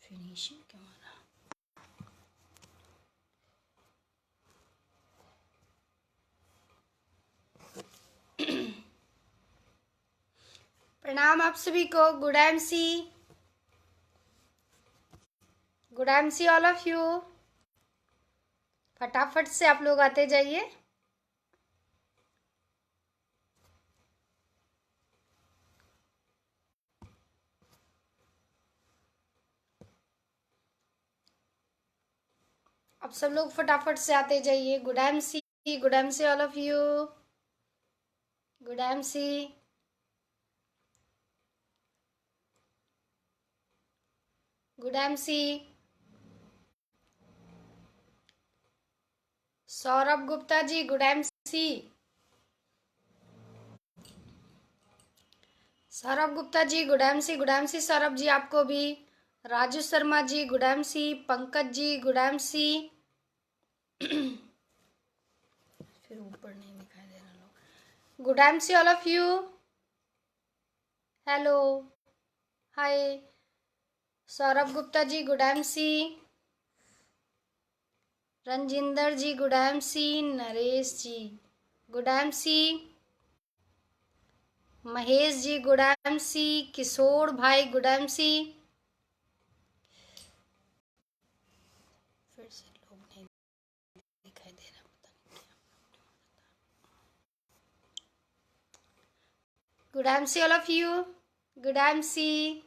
Finishing क्या माना। प्रणाम आप सभी को। Good MC, good MC all of you. फटाफट से आप लोग आते जाइए। आप सब लोग फटाफट से आते जाइए। Good MC, good MC all of you. Good MC, good MC. Saurabh Gupta ji good MC. Saurabh Gupta ji good MC, good MC Saurabh ji आपको भी। Raju Sharma ji good MC. Pankaj ji good MC. फिर ऊपर नहीं दिखाई दे रहा लोग। Good MC all of you. Hello, hi. Saurabh Gupta ji good MC. Ranjinder ji good MC. Naresh ji good MC. Mahesh ji good MC. Kishore भाई गुड एमसी। फिर से लोग नहीं दिखाई दे रहा, पता नहीं क्या। Good MC all of you. Good MC.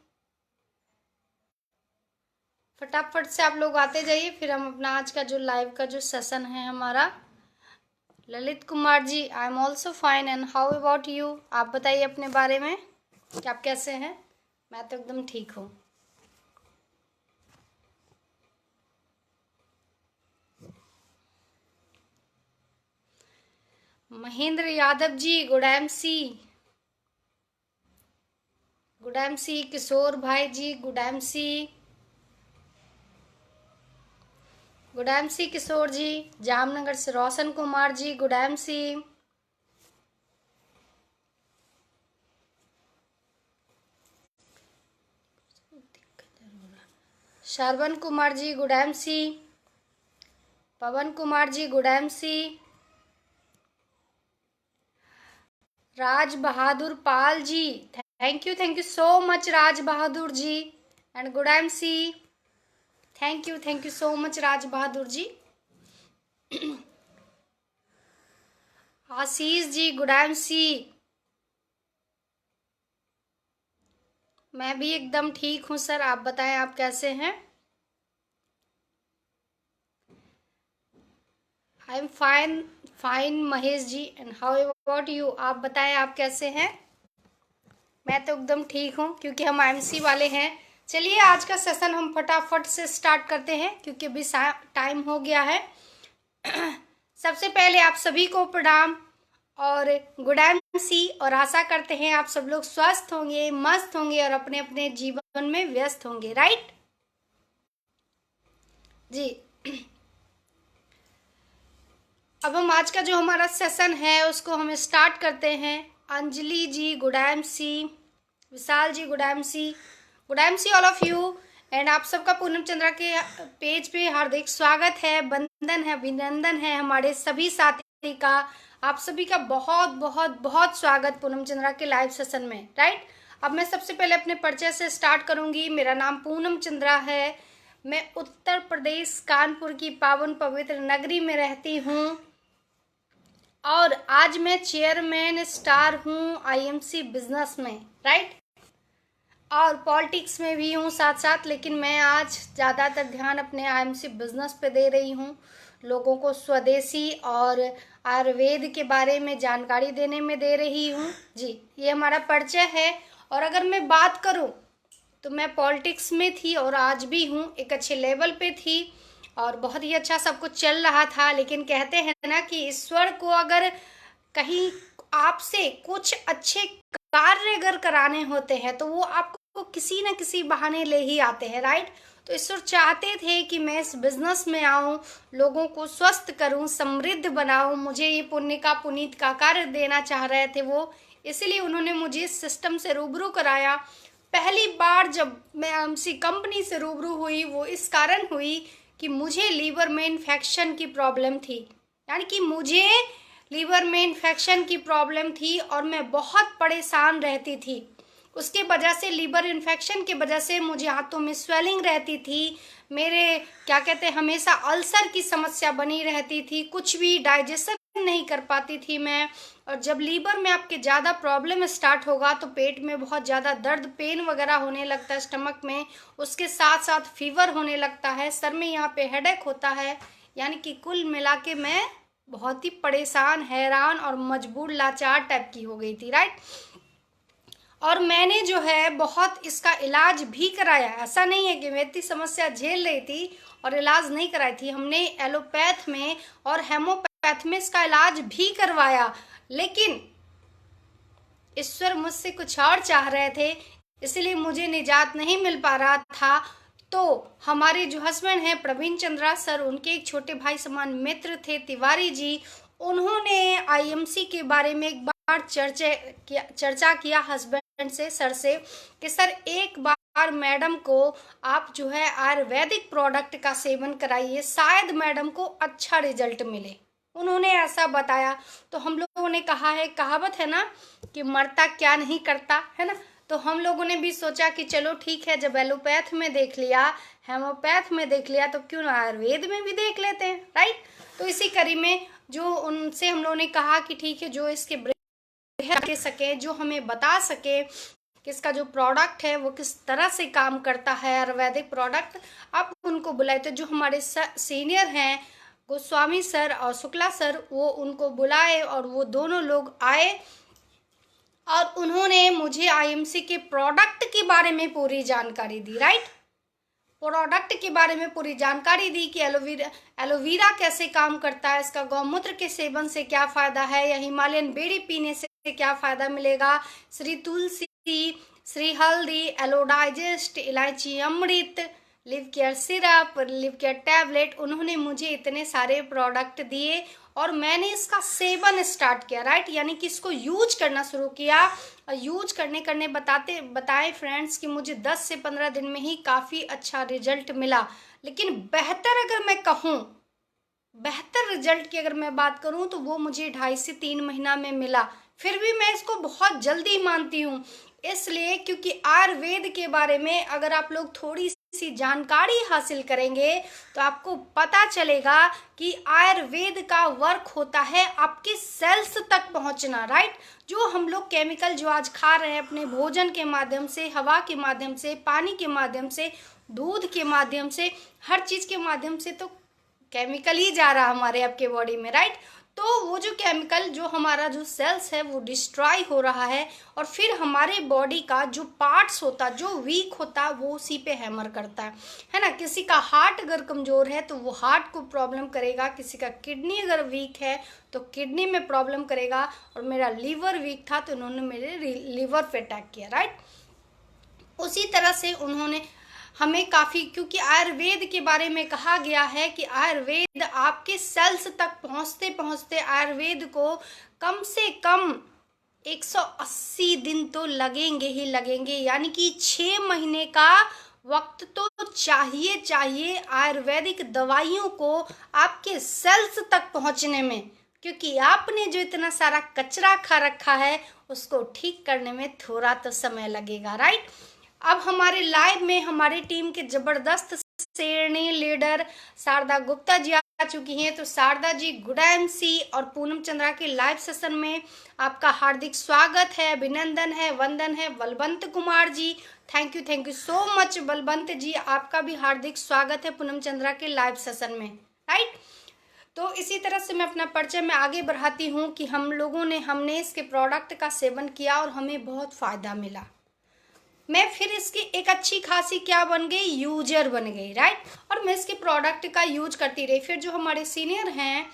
फटाफट से आप लोग आते जाइए, फिर हम अपना आज का जो लाइव का जो सेशन है हमारा। Lalit Kumar ji I am also fine and how about you. आप बताइए अपने बारे में कि आप कैसे हैं। मैं तो एकदम ठीक हूँ। Mahendra Yadav ji good MC. Good MC. Kishore भाई ji good MC. Good MC Kishore ji. Jamnagar से Roshan Kumar ji good MC. Shravan Kumar ji good MC. Pavan Kumar ji good MC. Raj Bahadur Pal ji thank you so much Raj Bahadur ji and good MC. Thank you so much Raj Bahadur ji. Ashish ji good MC. मैं भी एकदम ठीक हूँ सर, आप बताएं आप कैसे हैं। I am fine fine Mahesh ji and how about you. आप बताएं आप कैसे हैं। मैं तो एकदम ठीक हूँ क्योंकि हम एमसी वाले हैं। चलिए आज का सेशन हम फटाफट से स्टार्ट करते हैं क्योंकि अभी टाइम हो गया है। सबसे पहले आप सभी को प्रणाम और गुड एमसी, और आशा करते हैं आप सब लोग स्वस्थ होंगे, मस्त होंगे और अपने अपने जीवन में व्यस्त होंगे, राइट जी। अब हम आज का जो हमारा सेशन है उसको हम स्टार्ट करते हैं। Anjali ji good MC. Vishal ji good MC all of you and आप सबका पूनम चंद्रा के पेज पे हार्दिक स्वागत है, वंदन है, अभिनंदन है हमारे सभी साथी का। आप सभी का बहुत बहुत बहुत स्वागत पूनम चंद्रा के लाइव सेशन में, राइट। अब मैं सबसे पहले अपने परिचय से स्टार्ट करूंगी। मेरा नाम पूनम चंद्रा है। मैं उत्तर प्रदेश कानपुर की पावन पवित्र नगरी में रहती हूँ और आज मैं चेयरमैन स्टार हूँ आईएमसी बिजनेस में, राइट। और पॉलिटिक्स में भी हूँ साथ साथ, लेकिन मैं आज ज़्यादातर ध्यान अपने आईएमसी बिजनेस पे दे रही हूँ। लोगों को स्वदेशी और आयुर्वेद के बारे में जानकारी देने में दे रही हूँ जी। ये हमारा परिचय है। और अगर मैं बात करूँ तो मैं पॉलिटिक्स में थी और आज भी हूँ, एक अच्छे लेवल पे थी और बहुत ही अच्छा सब कुछ चल रहा था। लेकिन कहते हैं ना कि ईश्वर को अगर कहीं आपसे कुछ अच्छे कार्य अगर कराने होते हैं तो वो आपको किसी न किसी बहाने ले ही आते हैं, राइट। तो ईश्वर चाहते थे कि मैं इस बिजनेस में आऊं, लोगों को स्वस्थ करूं, समृद्ध बनाऊं। मुझे ये पुण्य का पुनीत का कार्य देना चाह रहे थे वो, इसीलिए उन्होंने मुझे इस सिस्टम से रूबरू कराया। पहली बार जब मैं आईएमसी कंपनी से रूबरू हुई वो इस कारण हुई कि मुझे लीवर में इन्फेक्शन की प्रॉब्लम थी, यानी कि मुझे लीवर में इन्फेक्शन की प्रॉब्लम थी और मैं बहुत परेशान रहती थी। उसके वजह से, लीवर इन्फेक्शन की वजह से मुझे हाथों में स्वेलिंग रहती थी, मेरे क्या कहते हैं हमेशा अल्सर की समस्या बनी रहती थी, कुछ भी डाइजेशन नहीं कर पाती थी मैं। और जब लीवर में आपके ज़्यादा प्रॉब्लम स्टार्ट होगा तो पेट में बहुत ज़्यादा दर्द, पेन वगैरह होने लगता है स्टमक में, उसके साथ साथ फीवर होने लगता है, सर में यहाँ पे हेडेक होता है, यानी कि कुल मिला के मैं बहुत ही परेशान, हैरान और मजबूर, लाचार टाइप की हो गई थी, राइट। और मैंने जो है बहुत इसका इलाज भी कराया, ऐसा नहीं है कि मैं इतनी समस्या झेल रही थी और इलाज नहीं कराई थी। हमने एलोपैथ में और हेमोपैथ में इसका इलाज भी करवाया, लेकिन ईश्वर मुझसे कुछ और चाह रहे थे, इसलिए मुझे निजात नहीं मिल पा रहा था। तो हमारे जो हस्बैंड हैं प्रवीण चंद्रा सर, उनके एक छोटे भाई समान मित्र थे तिवारी जी, उन्होंने आईएमसी के बारे में एक बार चर्चा किया हस्बैंड से, सर से, कि सर एक बार मैडम को आप जो है आयुर्वेदिक प्रोडक्ट का सेवन कराइए, शायद मैडम को अच्छा रिजल्ट मिले। उन्होंने ऐसा बताया। तो हम लोगों ने कहा है, कहावत है ना कि मरता क्या नहीं करता, है ना। तो हम लोगों ने भी सोचा कि चलो ठीक है, जब एलोपैथ में देख लिया, हेमोपैथ में देख लिया, तो क्यों ना आयुर्वेद में भी देख लेते हैं, राइट। तो इसी कड़ी में जो उनसे हम लोगों ने कहा कि ठीक है, जो इसके के सके, जो हमें बता सके कि इसका जो प्रोडक्ट है वो किस तरह से काम करता है, आयुर्वेदिक प्रोडक्ट, आप उनको बुलाए। तो जो हमारे सीनियर हैं गोस्वामी सर और शुक्ला सर, वो उनको बुलाए और वो दोनों लोग आए और उन्होंने मुझे आईएमसी के प्रोडक्ट के बारे में पूरी जानकारी दी, राइट। प्रोडक्ट के बारे में पूरी जानकारी दी कि एलोवेरा कैसे काम करता है, इसका गौमूत्र के सेवन से क्या फ़ायदा है, या हिमालयन बेरी पीने से क्या फ़ायदा मिलेगा, श्री तुलसी, Shri Haldi, Alodigest, Elaichi Amrit, Liv Care syrup, Liv Care tablet, उन्होंने मुझे इतने सारे प्रोडक्ट दिए और मैंने इसका सेवन स्टार्ट किया, राइट, यानी कि इसको यूज करना शुरू किया। और यूज करने बताए फ्रेंड्स कि मुझे 10 से 15 दिन में ही काफ़ी अच्छा रिजल्ट मिला। लेकिन बेहतर अगर मैं कहूँ, बेहतर रिजल्ट की अगर मैं बात करूँ तो वो मुझे 2.5 से 3 महीना में मिला। फिर भी मैं इसको बहुत जल्दी मानती हूँ, इसलिए क्योंकि आयुर्वेद के बारे में अगर आप लोग थोड़ी सी जानकारी हासिल करेंगे तो आपको पता चलेगा कि आयुर्वेद का वर्क होता है आपके सेल्स तक पहुंचना, राइट। जो हम लोग केमिकल जो आज खा रहे हैं अपने भोजन के माध्यम से, हवा के माध्यम से, पानी के माध्यम से, दूध के माध्यम से, हर चीज़ के माध्यम से तो केमिकल ही जा रहा हमारे आपके बॉडी में, राइट। तो वो जो केमिकल, जो हमारा जो सेल्स है वो डिस्ट्रॉय हो रहा है और फिर हमारे बॉडी का जो पार्ट्स होता, जो वीक होता, वो उसी पे हैमर करता है ना। किसी का हार्ट अगर कमज़ोर है तो वो हार्ट को प्रॉब्लम करेगा, किसी का किडनी अगर वीक है तो किडनी में प्रॉब्लम करेगा। और मेरा लीवर वीक था तो उन्होंने मेरे लीवर पे अटैक किया, राइट। उसी तरह से उन्होंने हमें काफ़ी, क्योंकि आयुर्वेद के बारे में कहा गया है कि आयुर्वेद आपके सेल्स तक पहुंचते पहुंचते आयुर्वेद को कम से कम 180 दिन तो लगेंगे ही लगेंगे, यानी कि 6 महीने का वक्त तो चाहिए आयुर्वेदिक दवाइयों को आपके सेल्स तक पहुंचने में, क्योंकि आपने जो इतना सारा कचरा खा रखा है उसको ठीक करने में थोड़ा तो समय लगेगा, राइट। अब हमारे लाइव में हमारी टीम के जबरदस्त शेरनी लीडर शारदा गुप्ता जी आ चुकी हैं। तो शारदा जी, गुड एमसी और पूनम चंद्रा के लाइव सेशन में आपका हार्दिक स्वागत है, अभिनंदन है, वंदन है। Balwant Kumar ji, thank you so much Balwant ji, आपका भी हार्दिक स्वागत है पूनम चंद्रा के लाइव सेशन में, राइट। तो इसी तरह से मैं अपना परिचय में आगे बढ़ाती हूँ कि हमने इसके प्रोडक्ट का सेवन किया और हमें बहुत फ़ायदा मिला। मैं फिर इसकी एक अच्छी खासी क्या बन गई, यूजर बन गई, राइट। और मैं इसके प्रोडक्ट का यूज करती रही। फिर जो हमारे सीनियर हैं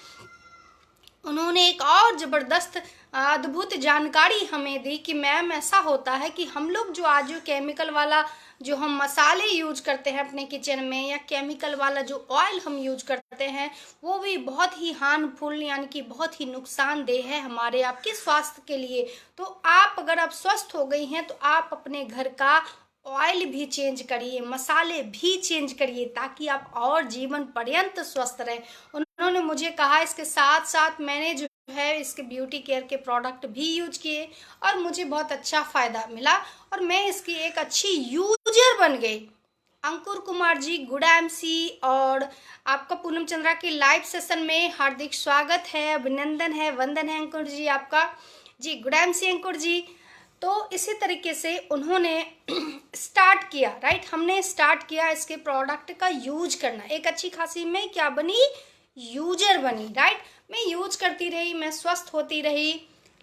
उन्होंने एक और ज़बरदस्त अद्भुत जानकारी हमें दी कि मैम ऐसा होता है कि हम लोग जो आज जो केमिकल वाला जो हम मसाले यूज करते हैं अपने किचन में, या केमिकल वाला जो ऑयल हम यूज करते हैं, वो भी बहुत ही हार्मफुल, यानी कि बहुत ही नुकसानदेह है हमारे आपके स्वास्थ्य के लिए। तो आप अगर आप स्वस्थ हो गई हैं तो आप अपने घर का ऑयल भी चेंज करिए, मसाले भी चेंज करिए, ताकि आप और जीवन पर्यंत स्वस्थ रहें। उन्होंने मुझे कहा इसके साथ साथ मैंने जो है इसके ब्यूटी केयर के प्रोडक्ट भी यूज किए और मुझे बहुत अच्छा फ़ायदा मिला और मैं इसकी एक अच्छी यूजर बन गई। अंकुर कुमार जी, गुड एमसी, और आपका पूनम चंद्रा के लाइव सेशन में हार्दिक स्वागत है, अभिनंदन है, वंदन है अंकुर जी आपका। जी गुड एमसी अंकुर जी। तो इसी तरीके से उन्होंने स्टार्ट किया, राइट, हमने स्टार्ट किया इसके प्रोडक्ट का यूज करना। एक अच्छी खासी मैं क्या बनी, यूजर बनी, राइट। मैं यूज करती रही, मैं स्वस्थ होती रही,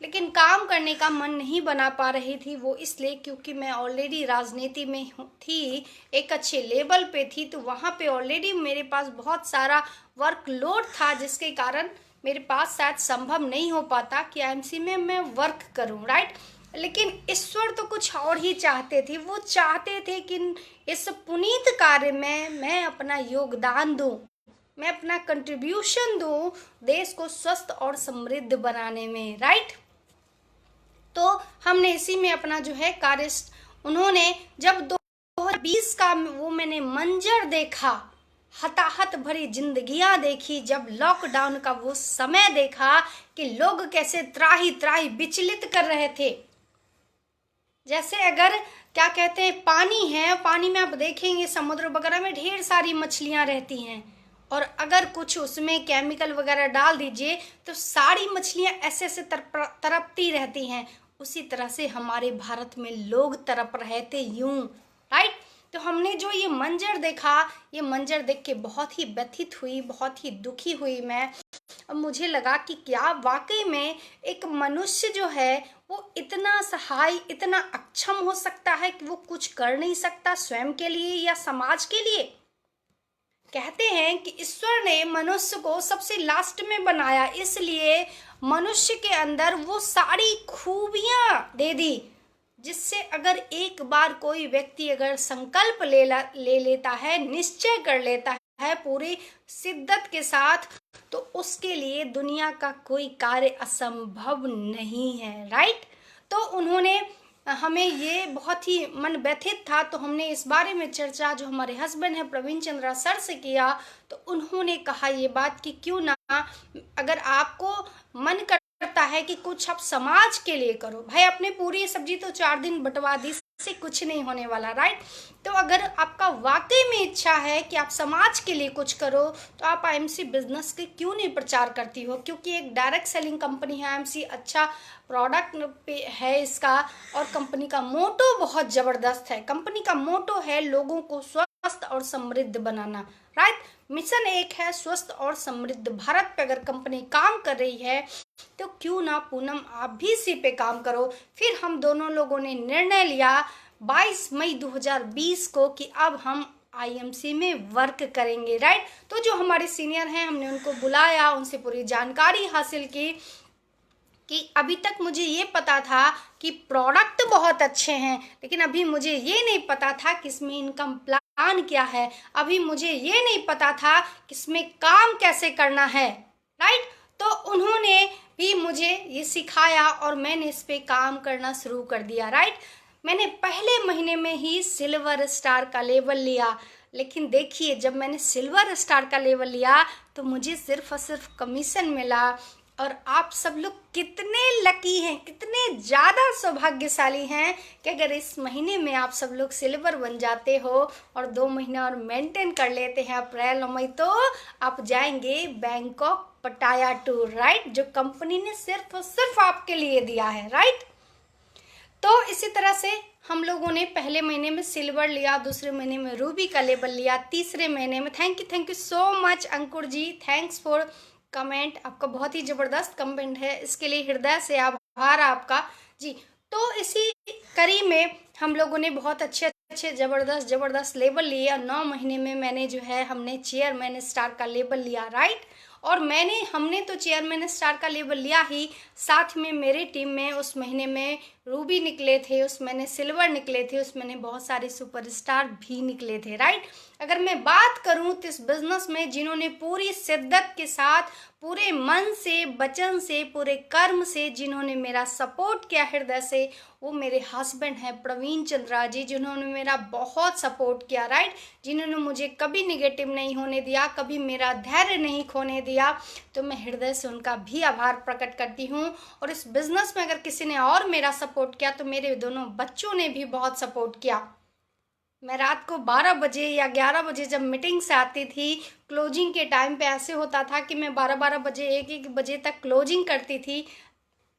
लेकिन काम करने का मन नहीं बना पा रही थी। वो इसलिए क्योंकि मैं ऑलरेडी राजनीति में थी, एक अच्छे लेवल पे थी, तो वहाँ पे ऑलरेडी मेरे पास बहुत सारा वर्कलोड था, जिसके कारण मेरे पास शायद संभव नहीं हो पाता कि आईएमसी में मैं वर्क करूँ, राइट। लेकिन ईश्वर तो कुछ और ही चाहते थे। वो चाहते थे कि इस पुनीत कार्य में मैं अपना योगदान दूं, मैं अपना कंट्रीब्यूशन दूं देश को स्वस्थ और समृद्ध बनाने में, राइट। तो हमने इसी में अपना जो है कार्य, उन्होंने जब 2020 का वो मैंने मंजर देखा, हताहत भरी जिंदगियां देखी, जब लॉकडाउन का वो समय देखा कि लोग कैसे त्राही त्राही विचलित कर रहे थे। जैसे अगर क्या कहते हैं, पानी है, पानी में आप देखेंगे समुद्र वगैरह में ढेर सारी मछलियां रहती हैं, और अगर कुछ उसमें केमिकल वगैरह डाल दीजिए तो सारी मछलियां ऐसे ऐसे तड़पती रहती हैं। उसी तरह से हमारे भारत में लोग तड़प रहे थे यूं, राइट। तो हमने जो ये मंजर देखा, ये मंजर देख के बहुत ही व्यथित हुई, बहुत ही दुखी हुई मैं। अब मुझे लगा कि क्या वाकई में एक मनुष्य जो है वो इतना सहाय, इतना अक्षम हो सकता है कि वो कुछ कर नहीं सकता स्वयं के लिए या समाज के लिए। कहते हैं कि ईश्वर ने मनुष्य को सबसे लास्ट में बनाया, इसलिए मनुष्य के अंदर वो सारी खूबियां दे दी, जिससे अगर एक बार कोई व्यक्ति अगर संकल्प ले लेता है, निश्चय कर लेता है पूरी शिद्दत के साथ, तो उसके लिए दुनिया का कोई कार्य असंभव नहीं है, राइट। तो उन्होंने हमें ये बहुत ही मन व्यथित था, तो हमने इस बारे में चर्चा जो हमारे हस्बैंड हैं प्रवीण चंद्रा सर से किया। तो उन्होंने कहा ये बात कि क्यों ना, अगर आपको मन करता है कि कुछ आप समाज के लिए करो, भाई अपने पूरी सब्जी तो 4 दिन बंटवा दी, से कुछ नहीं होने वाला, राइट। तो अगर आपका वाकई में इच्छा है कि आप समाज के लिए कुछ करो, तो आप आईएमसी बिजनेस के क्यों नहीं प्रचार करती हो, क्योंकि एक डायरेक्ट सेलिंग कंपनी है आईएमसी, अच्छा प्रोडक्ट पे है इसका, और कंपनी का मोटो बहुत ज़बरदस्त है। कंपनी का मोटो है लोगों को स्वस्थ और समृद्ध बनाना, राइट। मिशन एक है स्वस्थ और समृद्ध भारत पे अगर कंपनी काम कर रही है, तो क्यों ना पूनम आप भी इसी पे काम करो। फिर हम दोनों लोगों ने निर्णय लिया 22 मई 2020 को कि अब हम आईएमसी में वर्क करेंगे, राइट। तो जो हमारे सीनियर हैं हमने उनको बुलाया, उनसे पूरी जानकारी हासिल की कि अभी तक मुझे ये पता था कि प्रोडक्ट बहुत अच्छे हैं, लेकिन अभी मुझे ये नहीं पता था कि इसमें इनकम प्लान क्या है, अभी मुझे ये नहीं पता था कि इसमें काम कैसे करना है, राइट। तो उन्होंने भी मुझे ये सिखाया और मैंने इस पे काम करना शुरू कर दिया, राइट। मैंने पहले महीने में ही सिल्वर स्टार का लेवल लिया, लेकिन देखिए जब मैंने सिल्वर स्टार का लेवल लिया तो मुझे सिर्फ और सिर्फ कमीशन मिला। और आप सब लोग कितने लकी हैं, कितने ज़्यादा सौभाग्यशाली हैं कि अगर इस महीने में आप सब लोग सिल्वर बन जाते हो और 2 महीना और मेंटेन कर लेते हैं अप्रैल और मई, तो आप जाएंगे बैंकॉक पटाया टूर, राइट, जो कंपनी ने सिर्फ और सिर्फ आपके लिए दिया है, राइट। तो इसी तरह से हम लोगों ने पहले महीने में सिल्वर लिया, दूसरे महीने में रूबी का लेवल लिया, तीसरे महीने में thank you so much Ankur ji, thanks for comment, आपका बहुत ही ज़बरदस्त कमेंट है, इसके लिए हृदय से आभार आपका जी। तो इसी कड़ी में हम लोगों ने बहुत अच्छे ज़बरदस्त लेवल लिए और 9 महीने में मैंने जो है हमने चेयरमैन स्टार का लेवल लिया, राइट। और हमने तो चेयरमैन स्टार का लेवल लिया ही, साथ में मेरे टीम में उस महीने में रूबी निकले थे, उसमें सिल्वर निकले थे, उसमें बहुत सारे सुपरस्टार भी निकले थे, राइट। अगर मैं बात करूं तो इस बिजनेस में जिन्होंने पूरी शिद्दत के साथ, पूरे मन से, वचन से, पूरे कर्म से जिन्होंने मेरा सपोर्ट किया हृदय से, वो मेरे हस्बैंड हैं प्रवीण चंद्रा जी, जिन्होंने मेरा बहुत सपोर्ट किया, राइट। जिन्होंने मुझे कभी निगेटिव नहीं होने दिया, कभी मेरा धैर्य नहीं खोने दिया। तो मैं हृदय से उनका भी आभार प्रकट करती हूँ। और इस बिजनेस में अगर किसी ने और मेरा सपोर्ट किया तो मेरे दोनों बच्चों ने भी बहुत सपोर्ट किया। मैं रात को 12 बजे या 11 बजे जब मीटिंग से आती थी, क्लोजिंग के टाइम पे ऐसे होता था कि मैं 12-12 बजे, 1-1 बजे तक क्लोजिंग करती थी।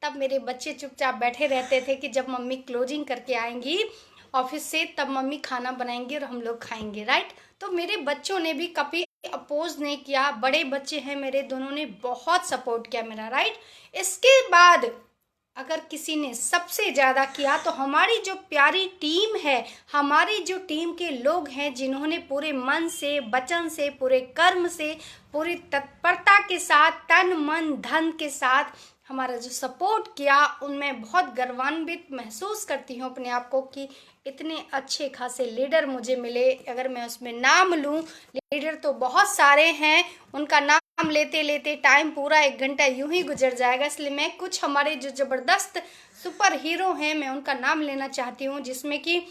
तब मेरे बच्चे चुपचाप बैठे रहते थे कि जब मम्मी क्लोजिंग करके आएंगी ऑफिस से तब मम्मी खाना बनाएंगी और हम लोग खाएंगे, राइट। तो मेरे बच्चों ने भी कभी अपोज नहीं किया, बड़े बच्चे हैं मेरे, दोनों ने बहुत सपोर्ट किया मेरा, राइट। इसके बाद अगर किसी ने सबसे ज़्यादा किया तो हमारी जो प्यारी टीम है, हमारी जो टीम के लोग हैं जिन्होंने पूरे मन से, वचन से, पूरे कर्म से, पूरी तत्परता के साथ, तन मन धन के साथ हमारा जो सपोर्ट किया, उनमें बहुत गर्वान्वित महसूस करती हूँ अपने आप को कि इतने अच्छे खासे लीडर मुझे मिले। अगर मैं उसमें नाम लूँ, लीडर तो बहुत सारे हैं, उनका नाम लेते लेते टाइम पूरा 1 घंटा यूं ही गुजर जाएगा, इसलिए मैं कुछ हमारे जो ज़बरदस्त सुपर हीरो हैं मैं उनका नाम लेना चाहती हूँ। जिसमें कि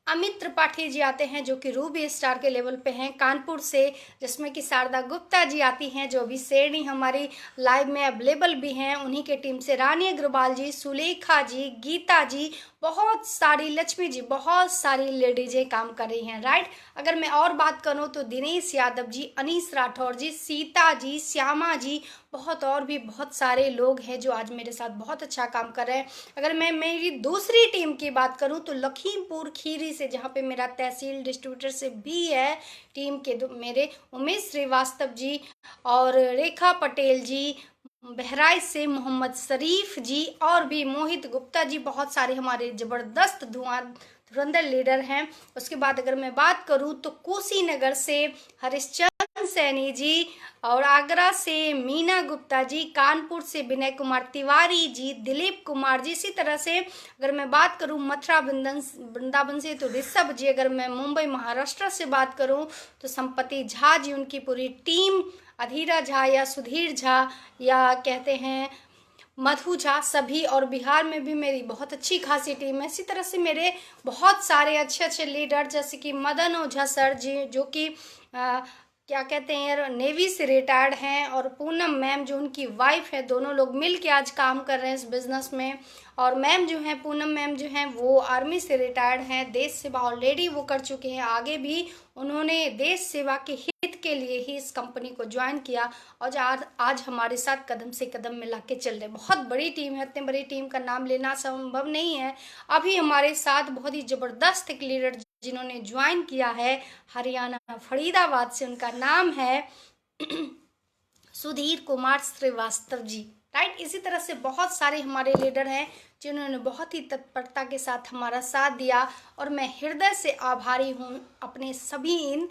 अमित त्रिपाठी जी आते हैं जो कि रूबी स्टार के लेवल पे हैं कानपुर से, जिसमें कि शारदा गुप्ता जी आती हैं जो अभी शेरनी हमारी लाइव में अवेलेबल भी हैं, उन्हीं के टीम से रानी अग्रवाल जी, सुलेखा जी, गीता जी, बहुत सारी, लक्ष्मी जी, बहुत सारी लेडीजें काम कर रही हैं, राइट। अगर मैं और बात करूं तो दिनेश यादव जी, अनीस राठौर जी, सीता जी, श्यामा जी, बहुत और भी बहुत सारे लोग हैं जो आज मेरे साथ बहुत अच्छा काम कर रहे हैं। अगर मैं मेरी दूसरी टीम की बात करूं तो लखीमपुर खीरी से, जहां पे मेरा तहसील डिस्ट्रीब्यूटर से भी है टीम के मेरे उमेश श्रीवास्तव जी और रेखा पटेल जी, बहराइच से मोहम्मद शरीफ जी और भी मोहित गुप्ता जी, बहुत सारे हमारे ज़बरदस्त धुरंधर लीडर हैं। उसके बाद अगर मैं बात करूं तो कुशीनगर से हरिश्चंद्र सैनी जी और आगरा से मीना गुप्ता जी, कानपुर से विनय कुमार तिवारी जी, दिलीप कुमार जी। इसी तरह से अगर मैं बात करूं मथुरा वृंदावन से तो ऋषभ जी। अगर मैं मुंबई महाराष्ट्र से बात करूं तो संपत्ति झा जी, उनकी पूरी टीम, अधीरा झा या सुधीर झा या कहते हैं मधु झा, सभी। और बिहार में भी मेरी बहुत अच्छी खासी टीम है। इसी तरह से मेरे बहुत सारे अच्छे अच्छे लीडर जैसे कि मदन ओझा सर जी जो कि क्या कहते हैं नेवी से रिटायर्ड हैं, और पूनम मैम जो उनकी वाइफ है, दोनों लोग मिल के आज काम कर रहे हैं इस बिज़नेस में। और मैम जो हैं, पूनम मैम जो हैं, वो आर्मी से रिटायर्ड हैं, देश सेवा ऑलरेडी वो कर चुके हैं, आगे भी उन्होंने देश सेवा के हित के लिए ही इस कंपनी को ज्वाइन किया और आज हमारे साथ कदम से कदम मिला के चल रहे। बहुत बड़ी टीम है, इतनी बड़ी टीम का नाम लेना संभव नहीं है। अभी हमारे साथ बहुत ही ज़बरदस्त एक लीडर जिन्होंने ज्वाइन किया है हरियाणा फरीदाबाद से, उनका नाम है सुधीर कुमार श्रीवास्तव जी, राइट। इसी तरह से बहुत सारे हमारे लीडर हैं जिन्होंने बहुत ही तत्परता के साथ हमारा साथ दिया, और मैं हृदय से आभारी हूँ अपने सभी इन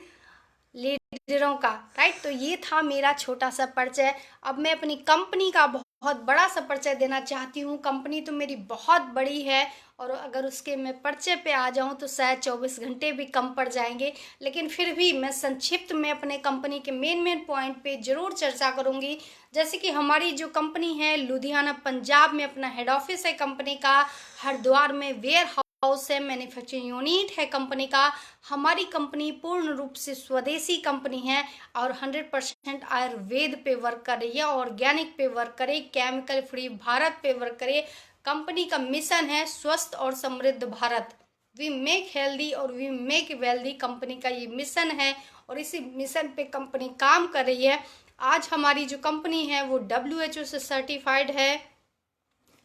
लीडरों का, राइट। तो ये था मेरा छोटा सा परिचय। अब मैं अपनी कंपनी का बहुत बड़ा सा परिचय देना चाहती हूँ। कंपनी तो मेरी बहुत बड़ी है और अगर उसके मैं परिचय पे आ जाऊँ तो शायद 24 घंटे भी कम पड़ जाएंगे, लेकिन फिर भी मैं संक्षिप्त में अपने कंपनी के मेन पॉइंट पे ज़रूर चर्चा करूँगी। जैसे कि हमारी जो कंपनी है लुधियाना पंजाब में अपना हेड ऑफिस है कंपनी का, हरिद्वार में वेयर हाउस है, मैन्युफैक्चरिंग यूनिट है कंपनी का। हमारी कंपनी पूर्ण रूप से स्वदेशी कंपनी है और 100% आयुर्वेद पे वर्क कर रही है, ऑर्गेनिक पे वर्क करे, केमिकल फ्री भारत पे वर्क करे। कंपनी का मिशन है स्वस्थ और समृद्ध भारत, वी मेक हेल्दी और वी मेक वेल्दी, कंपनी का ये मिशन है और इसी मिशन पे कंपनी काम कर रही है। आज हमारी जो कंपनी है वो WHO से सर्टिफाइड है,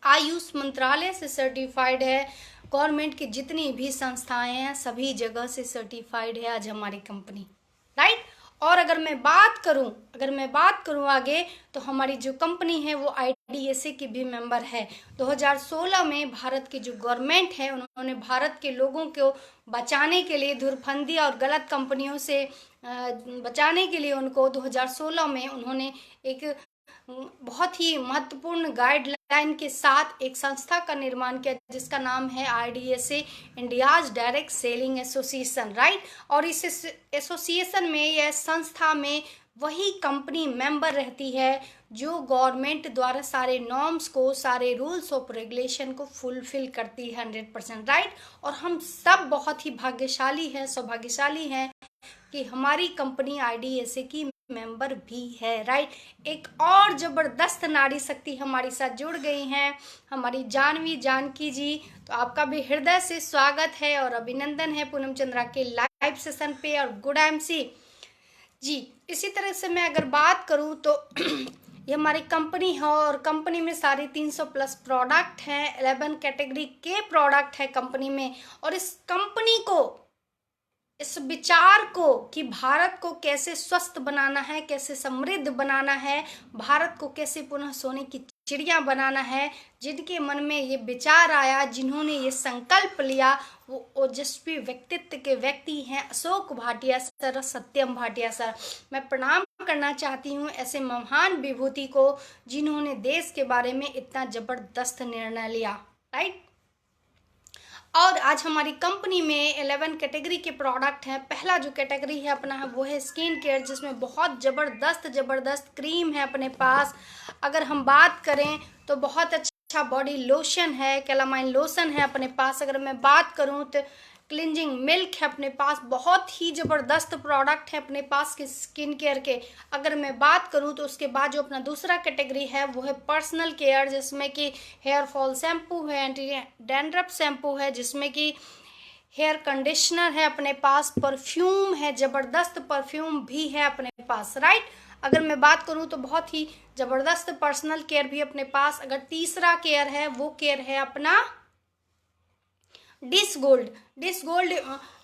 आयुष मंत्रालय से सर्टिफाइड है, गवर्नमेंट की जितनी भी संस्थाएं हैं सभी जगह से सर्टिफाइड है आज हमारी कंपनी, राइट। और अगर मैं बात करूं आगे तो हमारी जो कंपनी है वो IDSA की भी मेंबर है। 2016 में भारत की जो गवर्नमेंट है उन्होंने भारत के लोगों को बचाने के लिए, धुरफंदी और गलत कंपनियों से बचाने के लिए उनको 2016 में उन्होंने एक बहुत ही महत्वपूर्ण गाइडलाइन के साथ एक संस्था का निर्माण किया जिसका नाम है IDSA, India's direct selling association, right. और इस एसोसिएशन में या संस्था में वही कंपनी मेंबर रहती है जो गवर्नमेंट द्वारा सारे नॉर्म्स को, सारे रूल्स ऑफ रेगुलेशन को फुलफिल करती है 100%, राइट। और हम सब बहुत ही भाग्यशाली हैं, सौभाग्यशाली हैं कि हमारी कंपनी IDSA की मेंबर भी है, राइट। एक और जबरदस्त नारी शक्ति हमारे साथ जुड़ गई हैं, हमारी जानवी जानकी जी। तो आपका भी हृदय से स्वागत है और अभिनंदन है पूनम चंद्रा के लाइव सेशन पे। और गुड MC जी। इसी तरह से मैं अगर बात करूं तो ये हमारी कंपनी है और कंपनी में सारे 300+ प्रोडक्ट हैं, 11 कैटेगरी के प्रोडक्ट है कंपनी में। और इस कंपनी को, इस विचार को कि भारत को कैसे स्वस्थ बनाना है, कैसे समृद्ध बनाना है, भारत को कैसे पुनः सोने की चिड़िया बनाना है, जिनके मन में ये विचार आया, जिन्होंने ये संकल्प लिया, वो ओजस्वी व्यक्तित्व के व्यक्ति हैं अशोक भाटिया सर, सत्यम भाटिया सर। मैं प्रणाम करना चाहती हूँ ऐसे महान विभूति को जिन्होंने देश के बारे में इतना जबरदस्त निर्णय लिया, राइट। और आज हमारी कंपनी में 11 कैटेगरी के प्रोडक्ट हैं। पहला जो कैटेगरी है अपना है वो है स्किन केयर, जिसमें बहुत जबरदस्त क्रीम है अपने पास। अगर हम बात करें तो बहुत अच्छा बॉडी लोशन है, कैलामाइन लोशन है अपने पास। अगर मैं बात करूं तो क्लिंजिंग मिल्क है अपने पास, बहुत ही ज़बरदस्त प्रोडक्ट है अपने पास के स्किन केयर के। अगर मैं बात करूं तो उसके बाद जो अपना दूसरा कैटेगरी है वो है पर्सनल केयर, जिसमें कि हेयर फॉल शैम्पू है, एंटी डैंड्रफ शैम्पू है, जिसमें कि हेयर कंडीशनर है अपने पास, परफ्यूम है, ज़बरदस्त परफ्यूम भी है अपने पास, राइट। अगर मैं बात करूं तो बहुत ही ज़बरदस्त पर्सनल केयर भी अपने पास। अगर तीसरा केयर है वो केयर है अपना डिश गोल्ड।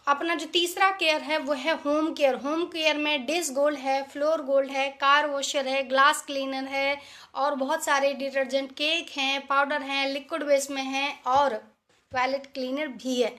अपना जो तीसरा केयर है वो है होम केयर में डिश गोल्ड है, फ्लोर गोल्ड है, कार वॉशर है, ग्लास क्लीनर है और बहुत सारे डिटर्जेंट, केक हैं, पाउडर हैं, लिक्विड बेस में हैं और टॉयलेट क्लीनर भी है,